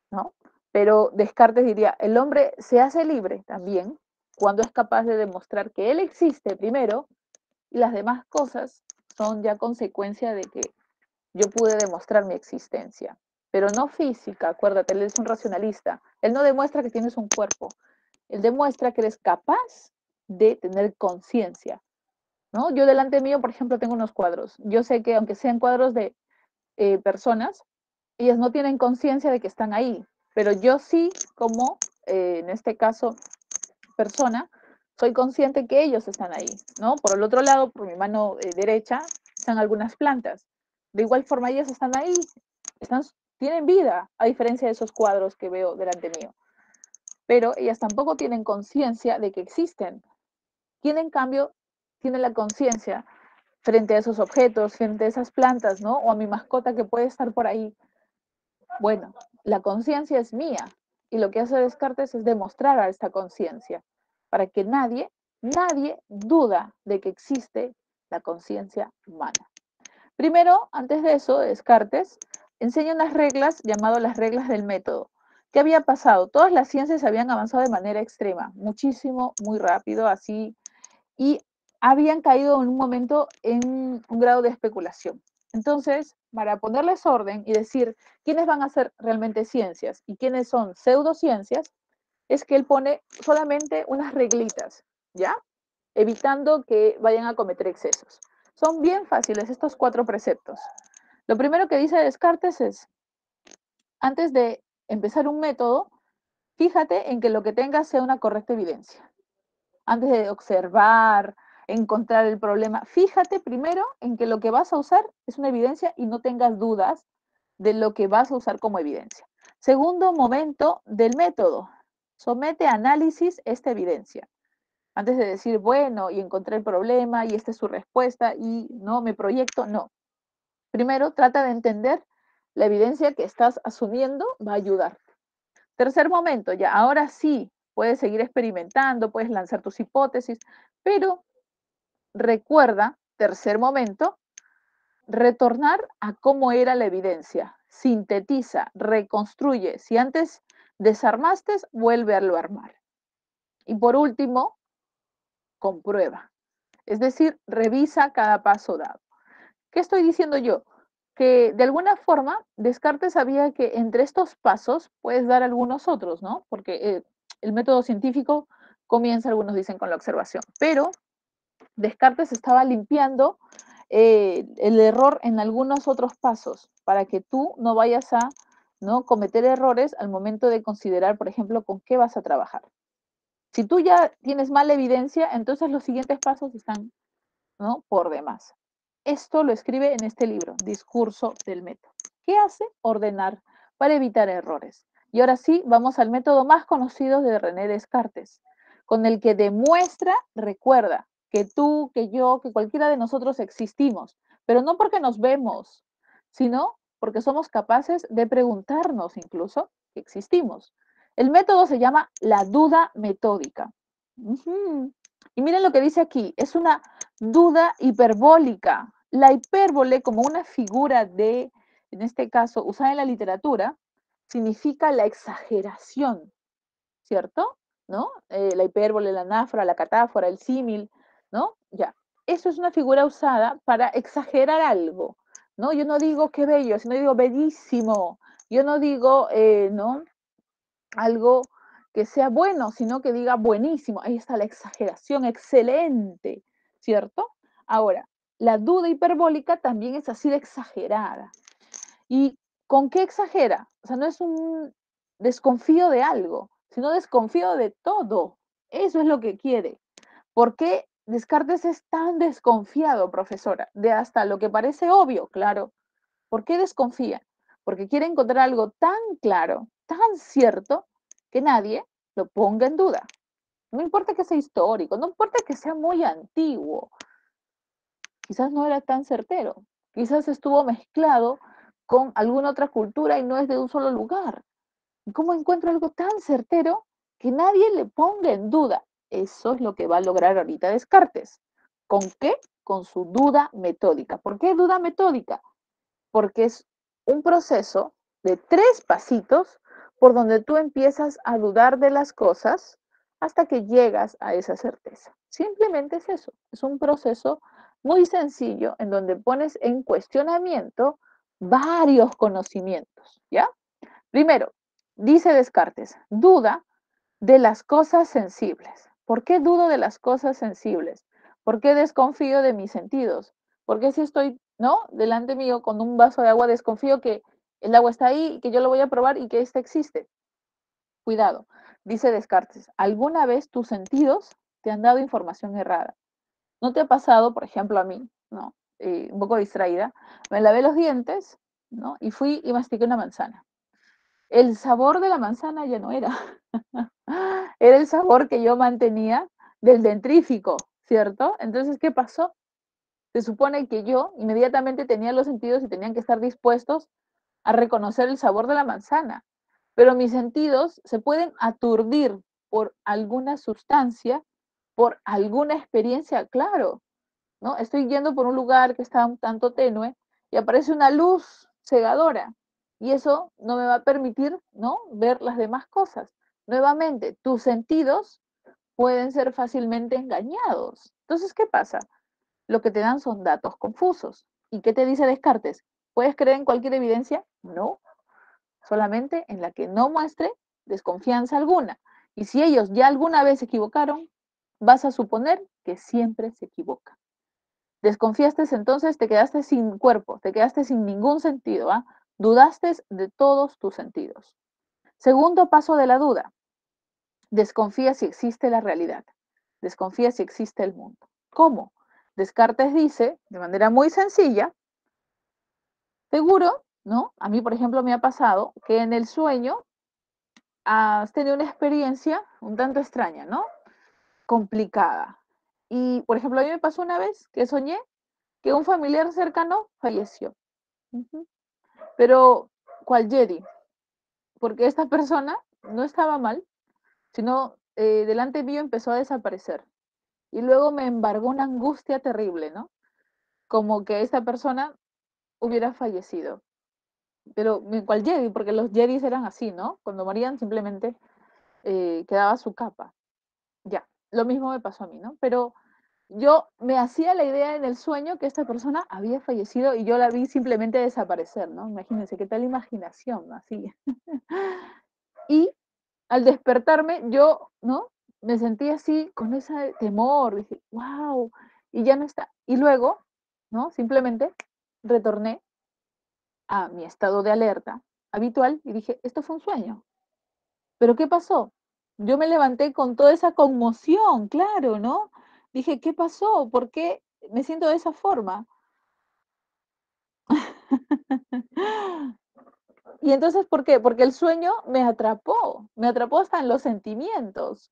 ¿no? Pero Descartes diría, el hombre se hace libre también cuando es capaz de demostrar que él existe primero y las demás cosas son ya consecuencia de que yo pude demostrar mi existencia, pero no física, acuérdate, él es un racionalista. Él no demuestra que tienes un cuerpo, él demuestra que eres capaz de tener conciencia, ¿no? Yo delante mío, por ejemplo, tengo unos cuadros. Yo sé que aunque sean cuadros de personas, ellas no tienen conciencia de que están ahí, pero yo sí, como en este caso persona, soy consciente que ellos están ahí, ¿no? Por el otro lado, por mi mano derecha, están algunas plantas. De igual forma, ellas están ahí, están, tienen vida, a diferencia de esos cuadros que veo delante mío. Pero ellas tampoco tienen conciencia de que existen. ¿Quién, en cambio, tiene la conciencia frente a esos objetos, frente a esas plantas, ¿no? O a mi mascota que puede estar por ahí? Bueno, la conciencia es mía y lo que hace Descartes es demostrar a esta conciencia para que nadie duda de que existe la conciencia humana. Primero, antes de eso, Descartes enseña unas reglas llamadas las reglas del método. ¿Qué había pasado? Todas las ciencias habían avanzado de manera extrema, muchísimo, muy rápido, así, y habían caído en un momento en un grado de especulación. Entonces, para ponerles orden y decir quiénes van a ser realmente ciencias y quiénes son pseudociencias, es que él pone solamente unas reglitas, ¿ya? Evitando que vayan a cometer excesos. Son bien fáciles estos 4 preceptos. Lo primero que dice Descartes es, antes de empezar un método, fíjate en que lo que tengas sea una correcta evidencia. Antes de observar, encontrar el problema, fíjate primero en que lo que vas a usar es una evidencia y no tengas dudas de lo que vas a usar como evidencia. Segundo momento del método, somete a análisis esta evidencia. Antes de decir, bueno, y encontré el problema y esta es su respuesta y no me proyecto, no. Primero, trata de entender la evidencia que estás asumiendo va a ayudar. Tercer momento, ya ahora sí, puedes seguir experimentando, puedes lanzar tus hipótesis, pero recuerda, tercer momento, retornar a cómo era la evidencia. Sintetiza, reconstruye. Si antes desarmaste, vuelve a lo armar. Y por último, comprueba. Es decir, revisa cada paso dado. ¿Qué estoy diciendo yo? Que de alguna forma Descartes sabía que entre estos pasos puedes dar algunos otros, ¿no? Porque el método científico comienza, algunos dicen, con la observación, pero Descartes estaba limpiando el error en algunos otros pasos para que tú no vayas a ¿no? cometer errores al momento de considerar, por ejemplo, con qué vas a trabajar. Si tú ya tienes mala evidencia, entonces los siguientes pasos están ¿no? por demás. Esto lo escribe en este libro, Discurso del Método. ¿Qué hace? Ordenar para evitar errores. Y ahora sí, vamos al método más conocido de René Descartes, con el que demuestra, recuerda, que tú, que yo, que cualquiera de nosotros existimos, pero no porque nos vemos, sino porque somos capaces de preguntarnos incluso que existimos. El método se llama la duda metódica. Y miren lo que dice aquí, es una duda hiperbólica. La hipérbole como una figura de, en este caso, usada en la literatura, significa la exageración, ¿cierto? ¿No? La hipérbole, la anáfora, la catáfora, el símil, ¿no? Ya. Eso es una figura usada para exagerar algo, ¿no? Yo no digo qué bello, sino digo bellísimo. Yo no digo, ¿no? Algo que sea bueno, sino que diga buenísimo. Ahí está la exageración, excelente, ¿cierto? Ahora, la duda hiperbólica también es así de exagerada. ¿Y con qué exagera? O sea, no es un desconfío de algo, sino desconfío de todo. Eso es lo que quiere. ¿Por qué Descartes es tan desconfiado, profesora? De hasta lo que parece obvio, claro. ¿Por qué desconfía? Porque quiere encontrar algo tan claro, tan cierto, que nadie lo ponga en duda. No importa que sea histórico, no importa que sea muy antiguo, quizás no era tan certero, quizás estuvo mezclado con alguna otra cultura y no es de un solo lugar. ¿Cómo encuentro algo tan certero que nadie le ponga en duda? Eso es lo que va a lograr ahorita Descartes. ¿Con qué? Con su duda metódica. ¿Por qué duda metódica? Porque es un proceso de 3 pasitos por donde tú empiezas a dudar de las cosas hasta que llegas a esa certeza. Simplemente es eso, es un proceso muy sencillo en donde pones en cuestionamiento varios conocimientos, ¿ya? Primero, dice Descartes, duda de las cosas sensibles. ¿Por qué dudo de las cosas sensibles? ¿Por qué desconfío de mis sentidos? ¿Por qué si estoy, no, delante mío con un vaso de agua desconfío que el agua está ahí, que yo lo voy a probar y que ésta existe? Cuidado, dice Descartes, ¿alguna vez tus sentidos te han dado información errada? ¿No te ha pasado, por ejemplo, a mí, no? Un poco distraída, me lavé los dientes, ¿no? Y fui y mastiqué una manzana. El sabor de la manzana ya no era. Era el sabor que yo mantenía del dentrífico, ¿cierto? Entonces, ¿qué pasó? Se supone que yo inmediatamente tenía los sentidos y tenían que estar dispuestos a reconocer el sabor de la manzana, pero mis sentidos se pueden aturdir por alguna sustancia, por alguna experiencia, claro, ¿no? Estoy yendo por un lugar que está un tanto tenue y aparece una luz cegadora y eso no me va a permitir, ¿no? Ver las demás cosas. Nuevamente, tus sentidos pueden ser fácilmente engañados. Entonces, ¿qué pasa? Lo que te dan son datos confusos. ¿Y qué te dice Descartes? ¿Puedes creer en cualquier evidencia? No, solamente en la que no muestre desconfianza alguna. Y si ellos ya alguna vez se equivocaron, vas a suponer que siempre se equivocan. Desconfiaste, entonces te quedaste sin cuerpo, te quedaste sin ningún sentido, ¿ah? Dudaste de todos tus sentidos. Segundo paso de la duda, desconfía si existe la realidad, desconfía si existe el mundo. ¿Cómo? Descartes dice, de manera muy sencilla, seguro, ¿no? A mí, por ejemplo, me ha pasado que en el sueño has tenido una experiencia un tanto extraña, ¿no? Complicada. Y, por ejemplo, a mí me pasó una vez que soñé que un familiar cercano falleció. Ujú. Pero, ¿cuál Jedi? Porque esta persona no estaba mal, sino delante mío empezó a desaparecer. Y luego me embargó una angustia terrible, ¿no? Como que esta persona hubiera fallecido. Pero, ¿cuál Jedi? Porque los Jedis eran así, ¿no? Cuando morían simplemente quedaba su capa. Ya, lo mismo me pasó a mí, ¿no? Pero yo me hacía la idea en el sueño que esta persona había fallecido y yo la vi simplemente desaparecer, ¿no? Imagínense qué tal imaginación, ¿no? Así. Y al despertarme, yo, ¿no? Me sentí así con ese temor, dije, wow, y ya no está. Y luego, ¿no? Simplemente retorné a mi estado de alerta habitual y dije, esto fue un sueño. ¿Pero qué pasó? Yo me levanté con toda esa conmoción, claro, ¿no? Dije, ¿qué pasó? ¿Por qué me siento de esa forma? Y entonces, ¿por qué? Porque el sueño me atrapó hasta en los sentimientos.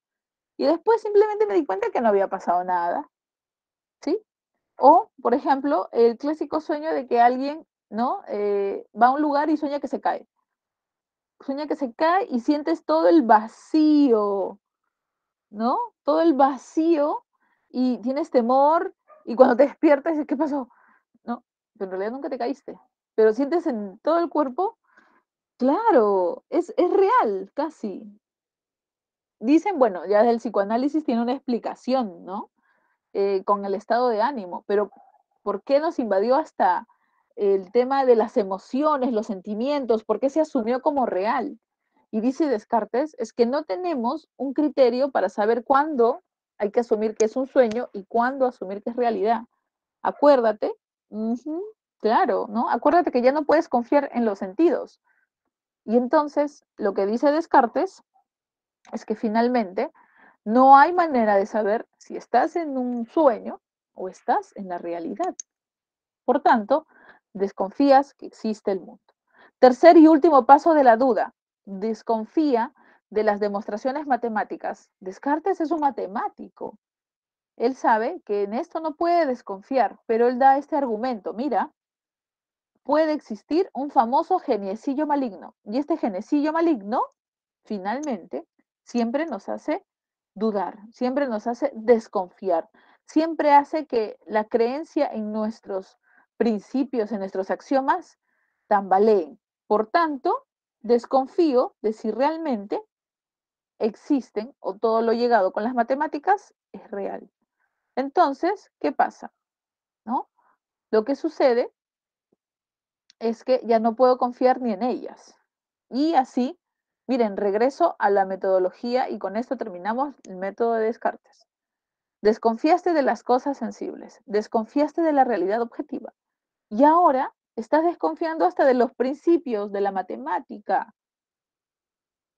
Y después simplemente me di cuenta que no había pasado nada, ¿sí? O, por ejemplo, el clásico sueño de que alguien, ¿no? Va a un lugar y sueña que se cae. Sueña que se cae y sientes todo el vacío, ¿no? Todo el vacío y tienes temor y cuando te despiertas dices, ¿qué pasó? No, pero en realidad nunca te caíste, pero sientes en todo el cuerpo, claro, es real, casi. Dicen, bueno, ya el psicoanálisis tiene una explicación, ¿no? Con el estado de ánimo, pero ¿por qué nos invadió hasta el tema de las emociones, los sentimientos? ¿Por qué se asumió como real? Y dice Descartes, es que no tenemos un criterio para saber cuándo hay que asumir que es un sueño y cuándo asumir que es realidad. Acuérdate, claro, ¿no? Acuérdate que ya no puedes confiar en los sentidos. Y entonces, lo que dice Descartes es que finalmente no hay manera de saber si estás en un sueño o estás en la realidad. Por tanto, desconfías que existe el mundo. Tercer y último paso de la duda, desconfía de las demostraciones matemáticas. Descartes es un matemático. Él sabe que en esto no puede desconfiar, pero él da este argumento. Mira, puede existir un famoso geniecillo maligno. Y este geniecillo maligno, finalmente, siempre nos hace dudar, siempre nos hace desconfiar, siempre hace que la creencia en nuestros principios, en nuestros axiomas, tambaleen. Por tanto, desconfío de si realmente existen o todo lo llegado con las matemáticas es real. Entonces, ¿qué pasa? ¿no? Lo que sucede es que ya no puedo confiar ni en ellas. Y así, miren, regreso a la metodología y con esto terminamos el método de Descartes. Desconfiaste de las cosas sensibles, desconfiaste de la realidad objetiva y ahora estás desconfiando hasta de los principios de la matemática.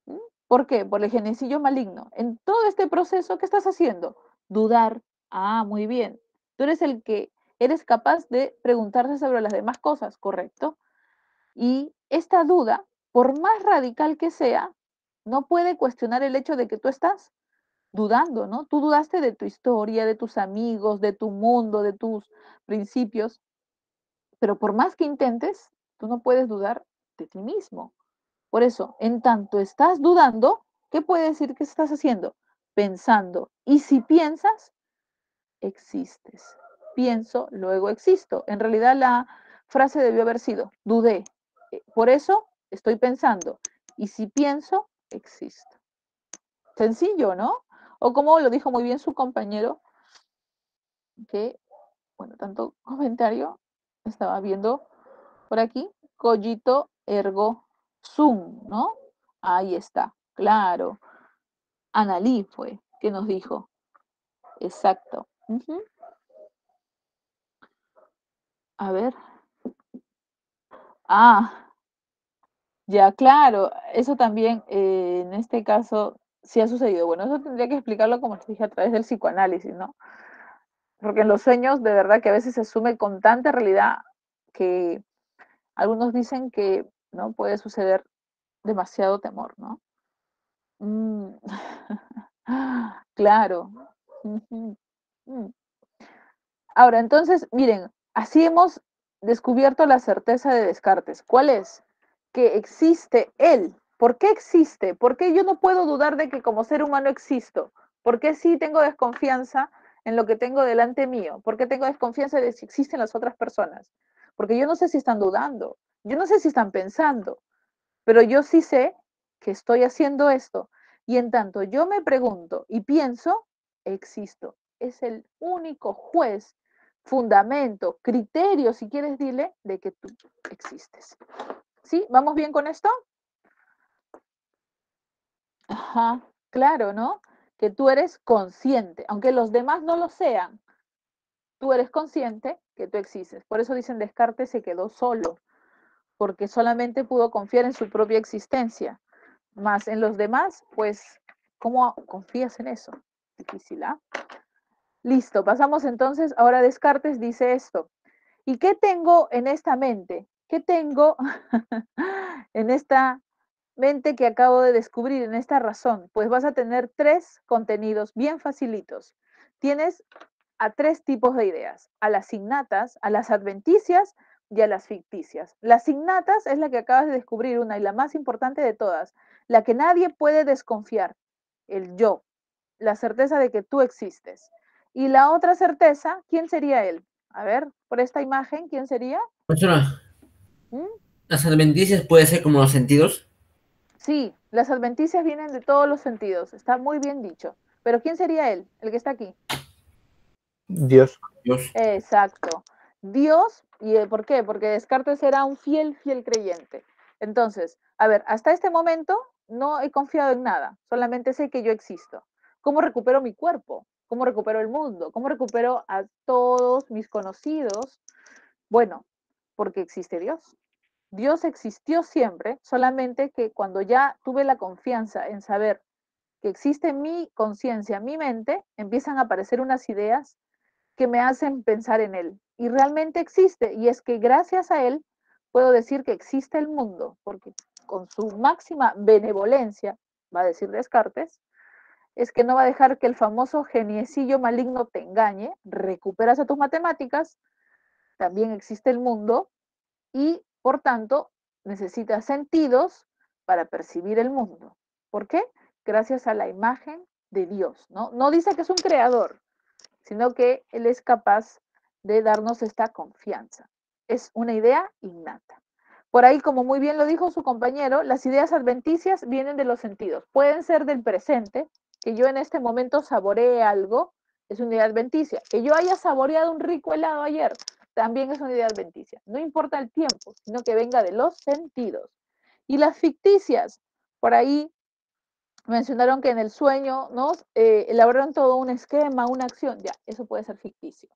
¿Mm? ¿Por qué? Por el genecillo maligno. En todo este proceso, ¿qué estás haciendo? Dudar. Ah, muy bien. Tú eres el que eres capaz de preguntarse sobre las demás cosas, ¿correcto? Y esta duda, por más radical que sea, no puede cuestionar el hecho de que tú estás dudando, ¿no? Tú dudaste de tu historia, de tus amigos, de tu mundo, de tus principios, pero por más que intentes, tú no puedes dudar de ti mismo. Por eso, en tanto estás dudando, ¿qué puede decir que estás haciendo? Pensando. Y si piensas, existes. Pienso, luego existo. En realidad la frase debió haber sido, dudé. Por eso estoy pensando. Y si pienso, existo. Sencillo, ¿no? O como lo dijo muy bien su compañero, que, bueno, tanto comentario, estaba viendo por aquí, cogito ergo sum, ¿no? Ahí está, claro. Analí fue que nos dijo. Exacto. A ver. Ah, ya, claro. Eso también, en este caso, sí ha sucedido. Bueno, eso tendría que explicarlo, como les dije, a través del psicoanálisis, ¿no? Porque en los sueños, de verdad que a veces se asume con tanta realidad que algunos dicen que no puede suceder demasiado temor, ¿no? Mm. Claro. Ujú. Mm. Ahora, entonces, miren, así hemos descubierto la certeza de Descartes. ¿Cuál es? Que existe él. ¿Por qué existe? ¿Por qué yo no puedo dudar de que como ser humano existo? ¿Por qué sí tengo desconfianza en lo que tengo delante mío? ¿Por qué tengo desconfianza de si existen las otras personas? Porque yo no sé si están dudando, yo no sé si están pensando, pero yo sí sé que estoy haciendo esto. Y en tanto yo me pregunto y pienso, existo. Es el único juez, fundamento, criterio, si quieres dile, de que tú existes. ¿Sí? ¿Vamos bien con esto? Ajá, claro, ¿no? Que tú eres consciente, aunque los demás no lo sean, tú eres consciente que tú existes. Por eso dicen Descartes se quedó solo, porque solamente pudo confiar en su propia existencia. Más en los demás, pues, ¿cómo confías en eso? Difícil, ¿ah? Listo, pasamos entonces, ahora Descartes dice esto. ¿Y qué tengo en esta mente? ¿Qué tengo en esta mente que acabo de descubrir, en esta razón? Pues vas a tener tres contenidos bien facilitos. Tienes a tres tipos de ideas, a las innatas, a las adventicias y a las ficticias. Las innatas es la que acabas de descubrir, una y la más importante de todas, la que nadie puede desconfiar, el yo, la certeza de que tú existes. Y la otra certeza, ¿quién sería él? A ver, por esta imagen, ¿quién sería? Profesora, ¿Mm? las adventicias puede ser como los sentidos. Sí, las adventicias vienen de todos los sentidos, está muy bien dicho. Pero ¿quién sería él, el que está aquí? Dios. Dios. Exacto. Dios, ¿y por qué? Porque Descartes era un fiel, fiel creyente. Entonces, a ver, hasta este momento no he confiado en nada, solamente sé que yo existo. ¿Cómo recupero mi cuerpo? ¿Cómo recupero el mundo? ¿Cómo recupero a todos mis conocidos? Bueno, porque existe Dios. Dios existió siempre, solamente que cuando ya tuve la confianza en saber que existe mi conciencia, mi mente, empiezan a aparecer unas ideas que me hacen pensar en él. Y realmente existe. Y es que gracias a él puedo decir que existe el mundo, porque con su máxima benevolencia, va a decir Descartes, es que no va a dejar que el famoso geniecillo maligno te engañe, recuperas a tus matemáticas, también existe el mundo y por tanto necesitas sentidos para percibir el mundo. ¿Por qué? Gracias a la imagen de Dios, ¿no? No dice que es un creador, sino que Él es capaz de darnos esta confianza. Es una idea innata. Por ahí, como muy bien lo dijo su compañero, las ideas adventicias vienen de los sentidos. Pueden ser del presente, que yo en este momento saboree algo es una idea adventicia. Que yo haya saboreado un rico helado ayer, también es una idea adventicia. No importa el tiempo, sino que venga de los sentidos. Y las ficticias, por ahí mencionaron que en el sueño, ¿no? Elaboraron todo un esquema, una acción, ya, eso puede ser ficticio.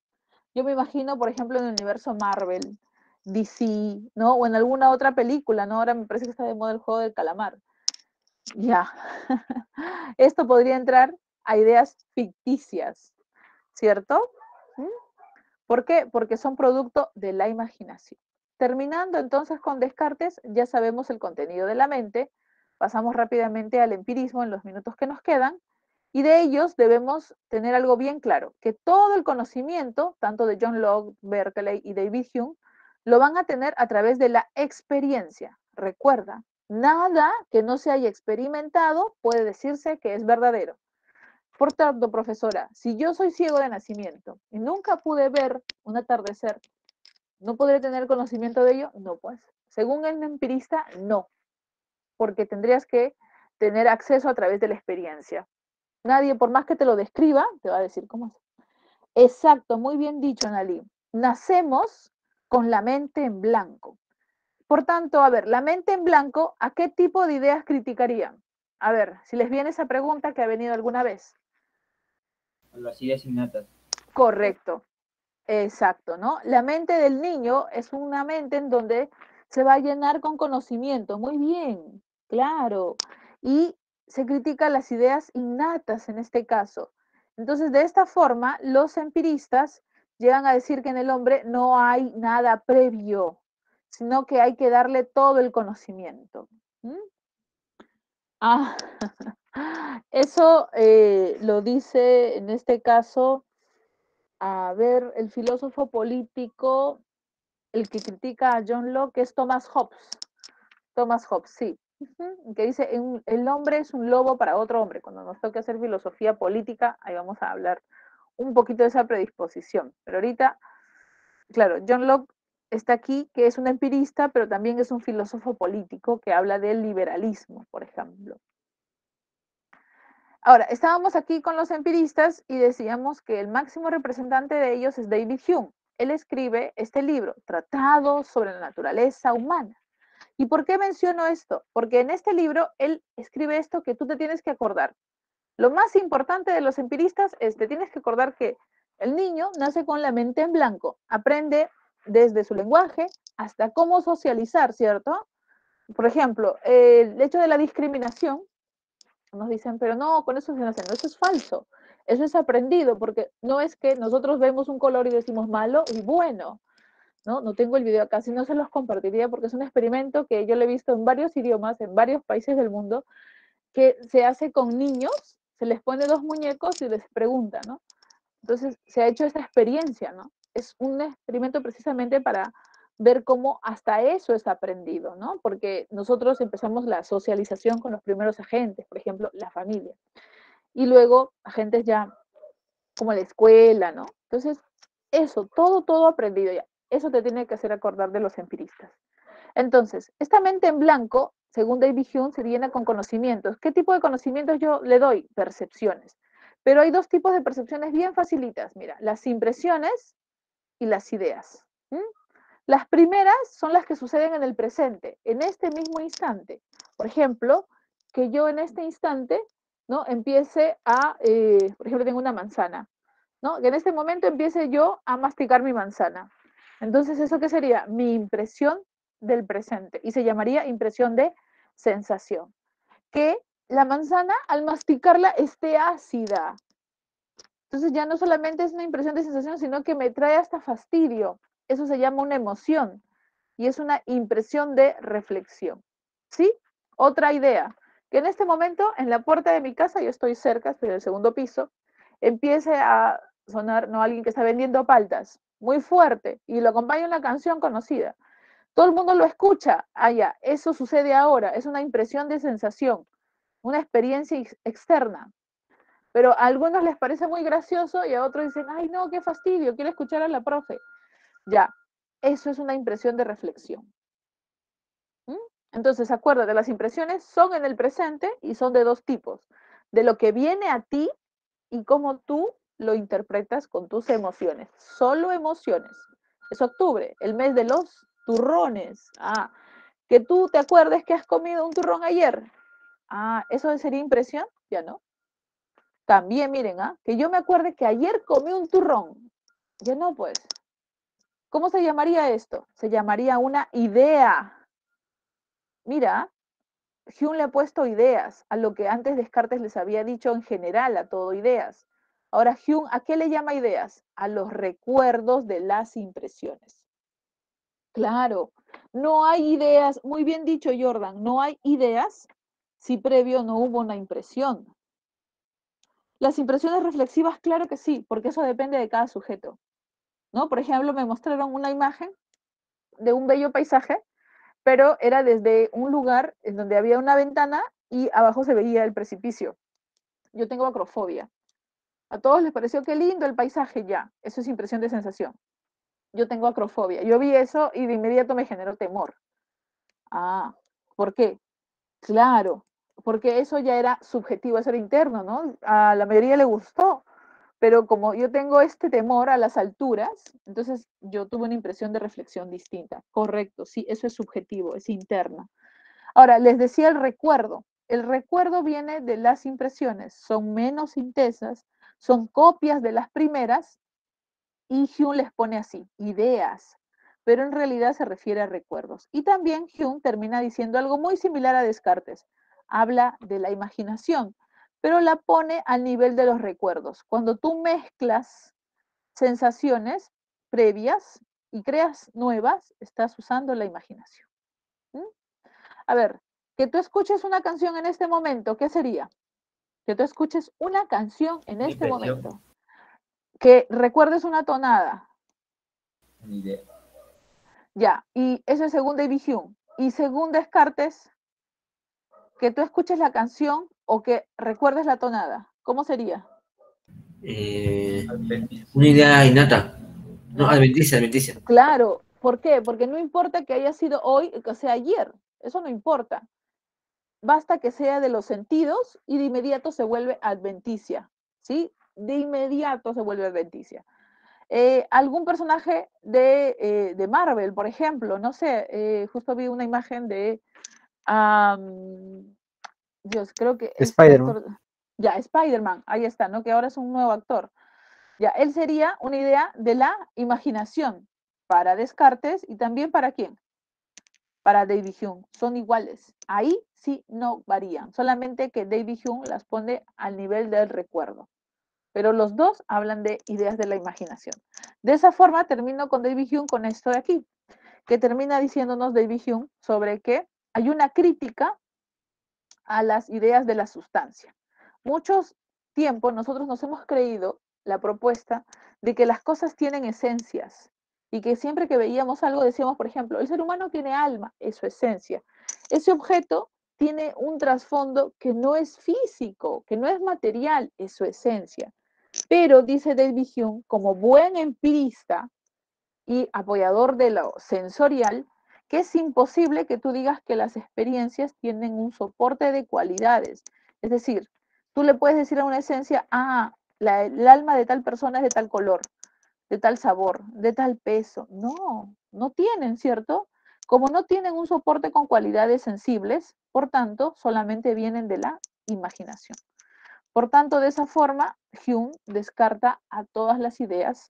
Yo me imagino, por ejemplo, en el universo Marvel, DC, ¿no? O en alguna otra película, ¿no? Ahora me parece que está de moda el juego del calamar. Ya. Esto podría entrar a ideas ficticias, ¿cierto? ¿Mm? ¿Por qué? Porque son producto de la imaginación. Terminando entonces con Descartes, ya sabemos el contenido de la mente, pasamos rápidamente al empirismo en los minutos que nos quedan, y de ellos debemos tener algo bien claro, que todo el conocimiento, tanto de John Locke, Berkeley y David Hume, lo van a tener a través de la experiencia. Recuerda, nada que no se haya experimentado puede decirse que es verdadero. Por tanto, profesora, si yo soy ciego de nacimiento y nunca pude ver un atardecer, ¿no podré tener conocimiento de ello? No, pues. Según el empirista, no, porque tendrías que tener acceso a través de la experiencia. Nadie, por más que te lo describa, te va a decir cómo es. Exacto, muy bien dicho, Analí. Nacemos con la mente en blanco. Por tanto, a ver, la mente en blanco, ¿a qué tipo de ideas criticarían? A ver, si les viene esa pregunta que ha venido alguna vez. Las ideas innatas. Correcto, exacto, ¿no? La mente del niño es una mente en donde se va a llenar con conocimiento. Muy bien, claro. Y se critican las ideas innatas en este caso. Entonces, de esta forma, los empiristas llegan a decir que en el hombre no hay nada previo, sino que hay que darle todo el conocimiento. ¿Mm? Ah, eso lo dice en este caso, a ver, el filósofo político, el que critica a John Locke, es Thomas Hobbes. Thomas Hobbes, sí. Que dice, el hombre es un lobo para otro hombre. Cuando nos toque hacer filosofía política, ahí vamos a hablar un poquito de esa predisposición. Pero ahorita, claro, John Locke está aquí, que es un empirista, pero también es un filósofo político que habla del liberalismo, por ejemplo. Ahora, estábamos aquí con los empiristas y decíamos que el máximo representante de ellos es David Hume. Él escribe este libro, Tratado sobre la naturaleza humana. ¿Y por qué menciono esto? Porque en este libro él escribe esto que tú te tienes que acordar. Lo más importante de los empiristas es te tienes que acordar que el niño nace con la mente en blanco, aprende desde su lenguaje hasta cómo socializar, ¿cierto? Por ejemplo, el hecho de la discriminación, nos dicen, pero no, con eso se nace, no, eso es falso, eso es aprendido, porque no es que nosotros vemos un color y decimos malo y bueno, ¿no? No tengo el video acá, si no se los compartiría porque es un experimento que yo lo he visto en varios idiomas, en varios países del mundo, que se hace con niños, se les pone dos muñecos y les pregunta, ¿no? Entonces se ha hecho esta experiencia, ¿no? Es un experimento precisamente para ver cómo hasta eso es aprendido, ¿no? Porque nosotros empezamos la socialización con los primeros agentes, por ejemplo, la familia, y luego agentes ya como la escuela, ¿no? Entonces, eso, todo aprendido ya. Eso te tiene que hacer acordar de los empiristas. Entonces, esta mente en blanco, según David Hume, se llena con conocimientos. ¿Qué tipo de conocimientos yo le doy? Percepciones. Pero hay dos tipos de percepciones bien facilitas. Mira, las impresiones y las ideas. ¿Mm? Las primeras son las que suceden en el presente, en este mismo instante. Por ejemplo, que yo en este instante, ¿no? Empiece a, por ejemplo, tengo una manzana, ¿no? Que en este momento empiece yo a masticar mi manzana. Entonces, ¿eso qué sería? Mi impresión del presente. Y se llamaría impresión de sensación. Que la manzana, al masticarla, esté ácida. Entonces ya no solamente es una impresión de sensación, sino que me trae hasta fastidio. Eso se llama una emoción y es una impresión de reflexión. ¿Sí? Otra idea, que en este momento en la puerta de mi casa, yo estoy cerca, estoy en el segundo piso, empiece a sonar, no, alguien que está vendiendo paltas, muy fuerte, y lo acompaña una canción conocida. Todo el mundo lo escucha, ya, eso sucede ahora, es una impresión de sensación, una experiencia externa. Pero a algunos les parece muy gracioso y a otros dicen, ay no, qué fastidio, quiero escuchar a la profe. Ya, eso es una impresión de reflexión. ¿Mm? Entonces, acuérdate, las impresiones son en el presente y son de dos tipos. De lo que viene a ti y cómo tú lo interpretas con tus emociones, solo emociones. Es octubre, el mes de los turrones. Ah, que tú te acuerdes que has comido un turrón ayer. Ah, ¿eso sería impresión? Ya no. También, miren, que yo me acuerde que ayer comí un turrón. Ya no, pues. ¿Cómo se llamaría esto? Se llamaría una idea. Mira, Hume le ha puesto ideas a lo que antes Descartes les había dicho en general, a todo ideas. Ahora, Hume, ¿a qué le llama ideas? A los recuerdos de las impresiones. Claro, no hay ideas, muy bien dicho Jordan, no hay ideas si previo no hubo una impresión. Las impresiones reflexivas, claro que sí, porque eso depende de cada sujeto, ¿no? Por ejemplo, me mostraron una imagen de un bello paisaje, pero era desde un lugar en donde había una ventana y abajo se veía el precipicio. Yo tengo acrofobia. A todos les pareció que lindo el paisaje, ya, eso es impresión de sensación. Yo tengo acrofobia. Yo vi eso y de inmediato me generó temor. Ah, ¿por qué? Claro, porque eso ya era subjetivo, eso era interno, ¿no? A la mayoría le gustó, pero como yo tengo este temor a las alturas, entonces yo tuve una impresión de reflexión distinta. Correcto, sí, eso es subjetivo, es interna. Ahora, les decía el recuerdo. El recuerdo viene de las impresiones, son menos intensas, son copias de las primeras, y Hume les pone así, ideas, pero en realidad se refiere a recuerdos. Y también Hume termina diciendo algo muy similar a Descartes. Habla de la imaginación, pero la pone al nivel de los recuerdos. Cuando tú mezclas sensaciones previas y creas nuevas, estás usando la imaginación. ¿Mm? A ver, que tú escuches una canción en este momento, ¿qué sería? Que tú escuches una canción en este momento. Que recuerdes una tonada. Una idea. Ya, y eso es según David Hume. Y según Descartes, que tú escuches la canción o que recuerdes la tonada. ¿Cómo sería? Una idea innata. No, No, adventicia, adventicia. claro. ¿Por qué? Porque no importa que haya sido hoy o que sea ayer. Eso no importa. Basta que sea de los sentidos y de inmediato se vuelve adventicia. ¿Sí? De inmediato se vuelve adventicia. Algún personaje de Marvel, por ejemplo, no sé, justo vi una imagen de, Dios, creo que este Spider-Man. actor, ya, Spider-Man, ahí está, ¿no? Que ahora es un nuevo actor. Ya, él sería una idea de la imaginación para Descartes y también para quién, para David Hume, son iguales. Ahí sí no varían, solamente que David Hume las pone al nivel del recuerdo. Pero los dos hablan de ideas de la imaginación. De esa forma termino con David Hume con esto de aquí, que termina diciéndonos David Hume sobre que hay una crítica a las ideas de la sustancia. Muchos tiempos nosotros nos hemos creído la propuesta de que las cosas tienen esencias y que siempre que veíamos algo decíamos, por ejemplo, el ser humano tiene alma, es su esencia. Ese objeto tiene un trasfondo que no es físico, que no es material, es su esencia. Pero, dice David Hume, como buen empirista y apoyador de lo sensorial, que es imposible que tú digas que las experiencias tienen un soporte de cualidades. Es decir, tú le puedes decir a una esencia, el alma de tal persona es de tal color, de tal sabor, de tal peso. No, no tienen, ¿cierto? Como no tienen un soporte con cualidades sensibles, por tanto, solamente vienen de la imaginación. Por tanto, de esa forma, Hume descarta a todas las ideas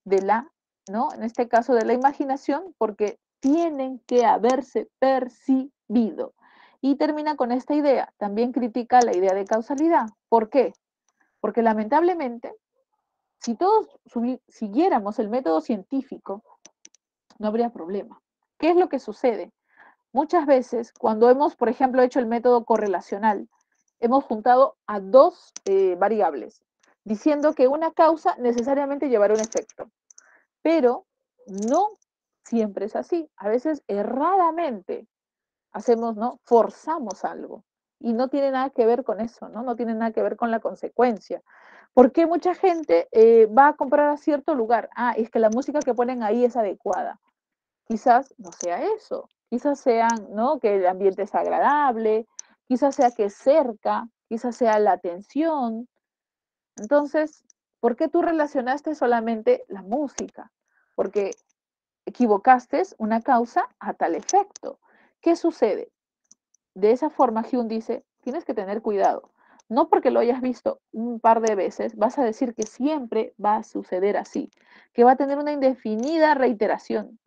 de la, ¿no? En este caso de la imaginación, porque tienen que haberse percibido. Y termina con esta idea. También critica la idea de causalidad. ¿Por qué? Porque lamentablemente, si todos siguiéramos el método científico, no habría problema. ¿Qué es lo que sucede? Muchas veces, cuando hemos, por ejemplo, hecho el método correlacional, hemos juntado a dos variables, diciendo que una causa necesariamente llevará un efecto. Pero no siempre es así. A veces erradamente hacemos, ¿no? Forzamos algo. Y no tiene nada que ver con eso, ¿no? No tiene nada que ver con la consecuencia. ¿Por qué mucha gente va a comprar a cierto lugar? Es que la música que ponen ahí es adecuada. Quizás no sea eso. Quizás sean, ¿no? Que el ambiente es agradable. Quizás sea que es cerca. Quizás sea la atención. Entonces, ¿Por qué tú relacionaste solamente la música? Porque equivocaste una causa a tal efecto. ¿Qué sucede? De esa forma, Hume dice, tienes que tener cuidado. No porque lo hayas visto un par de veces, vas a decir que siempre va a suceder así, que va a tener una indefinida reiteración.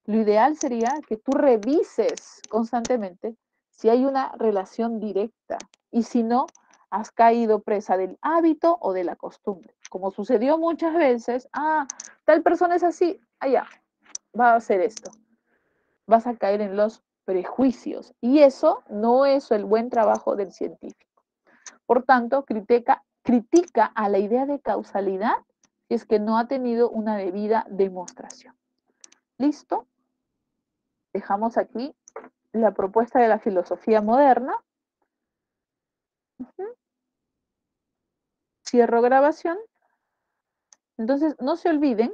Lo ideal sería que tú revises constantemente si hay una relación directa y si no, has caído presa del hábito o de la costumbre. Como sucedió muchas veces, tal persona es así, allá, va a hacer esto. Vas a caer en los prejuicios y eso no es el buen trabajo del científico. Por tanto, critica a la idea de causalidad si es que no ha tenido una debida demostración. ¿Listo? Dejamos aquí la propuesta de la filosofía moderna. Cierro grabación. Entonces, no se olviden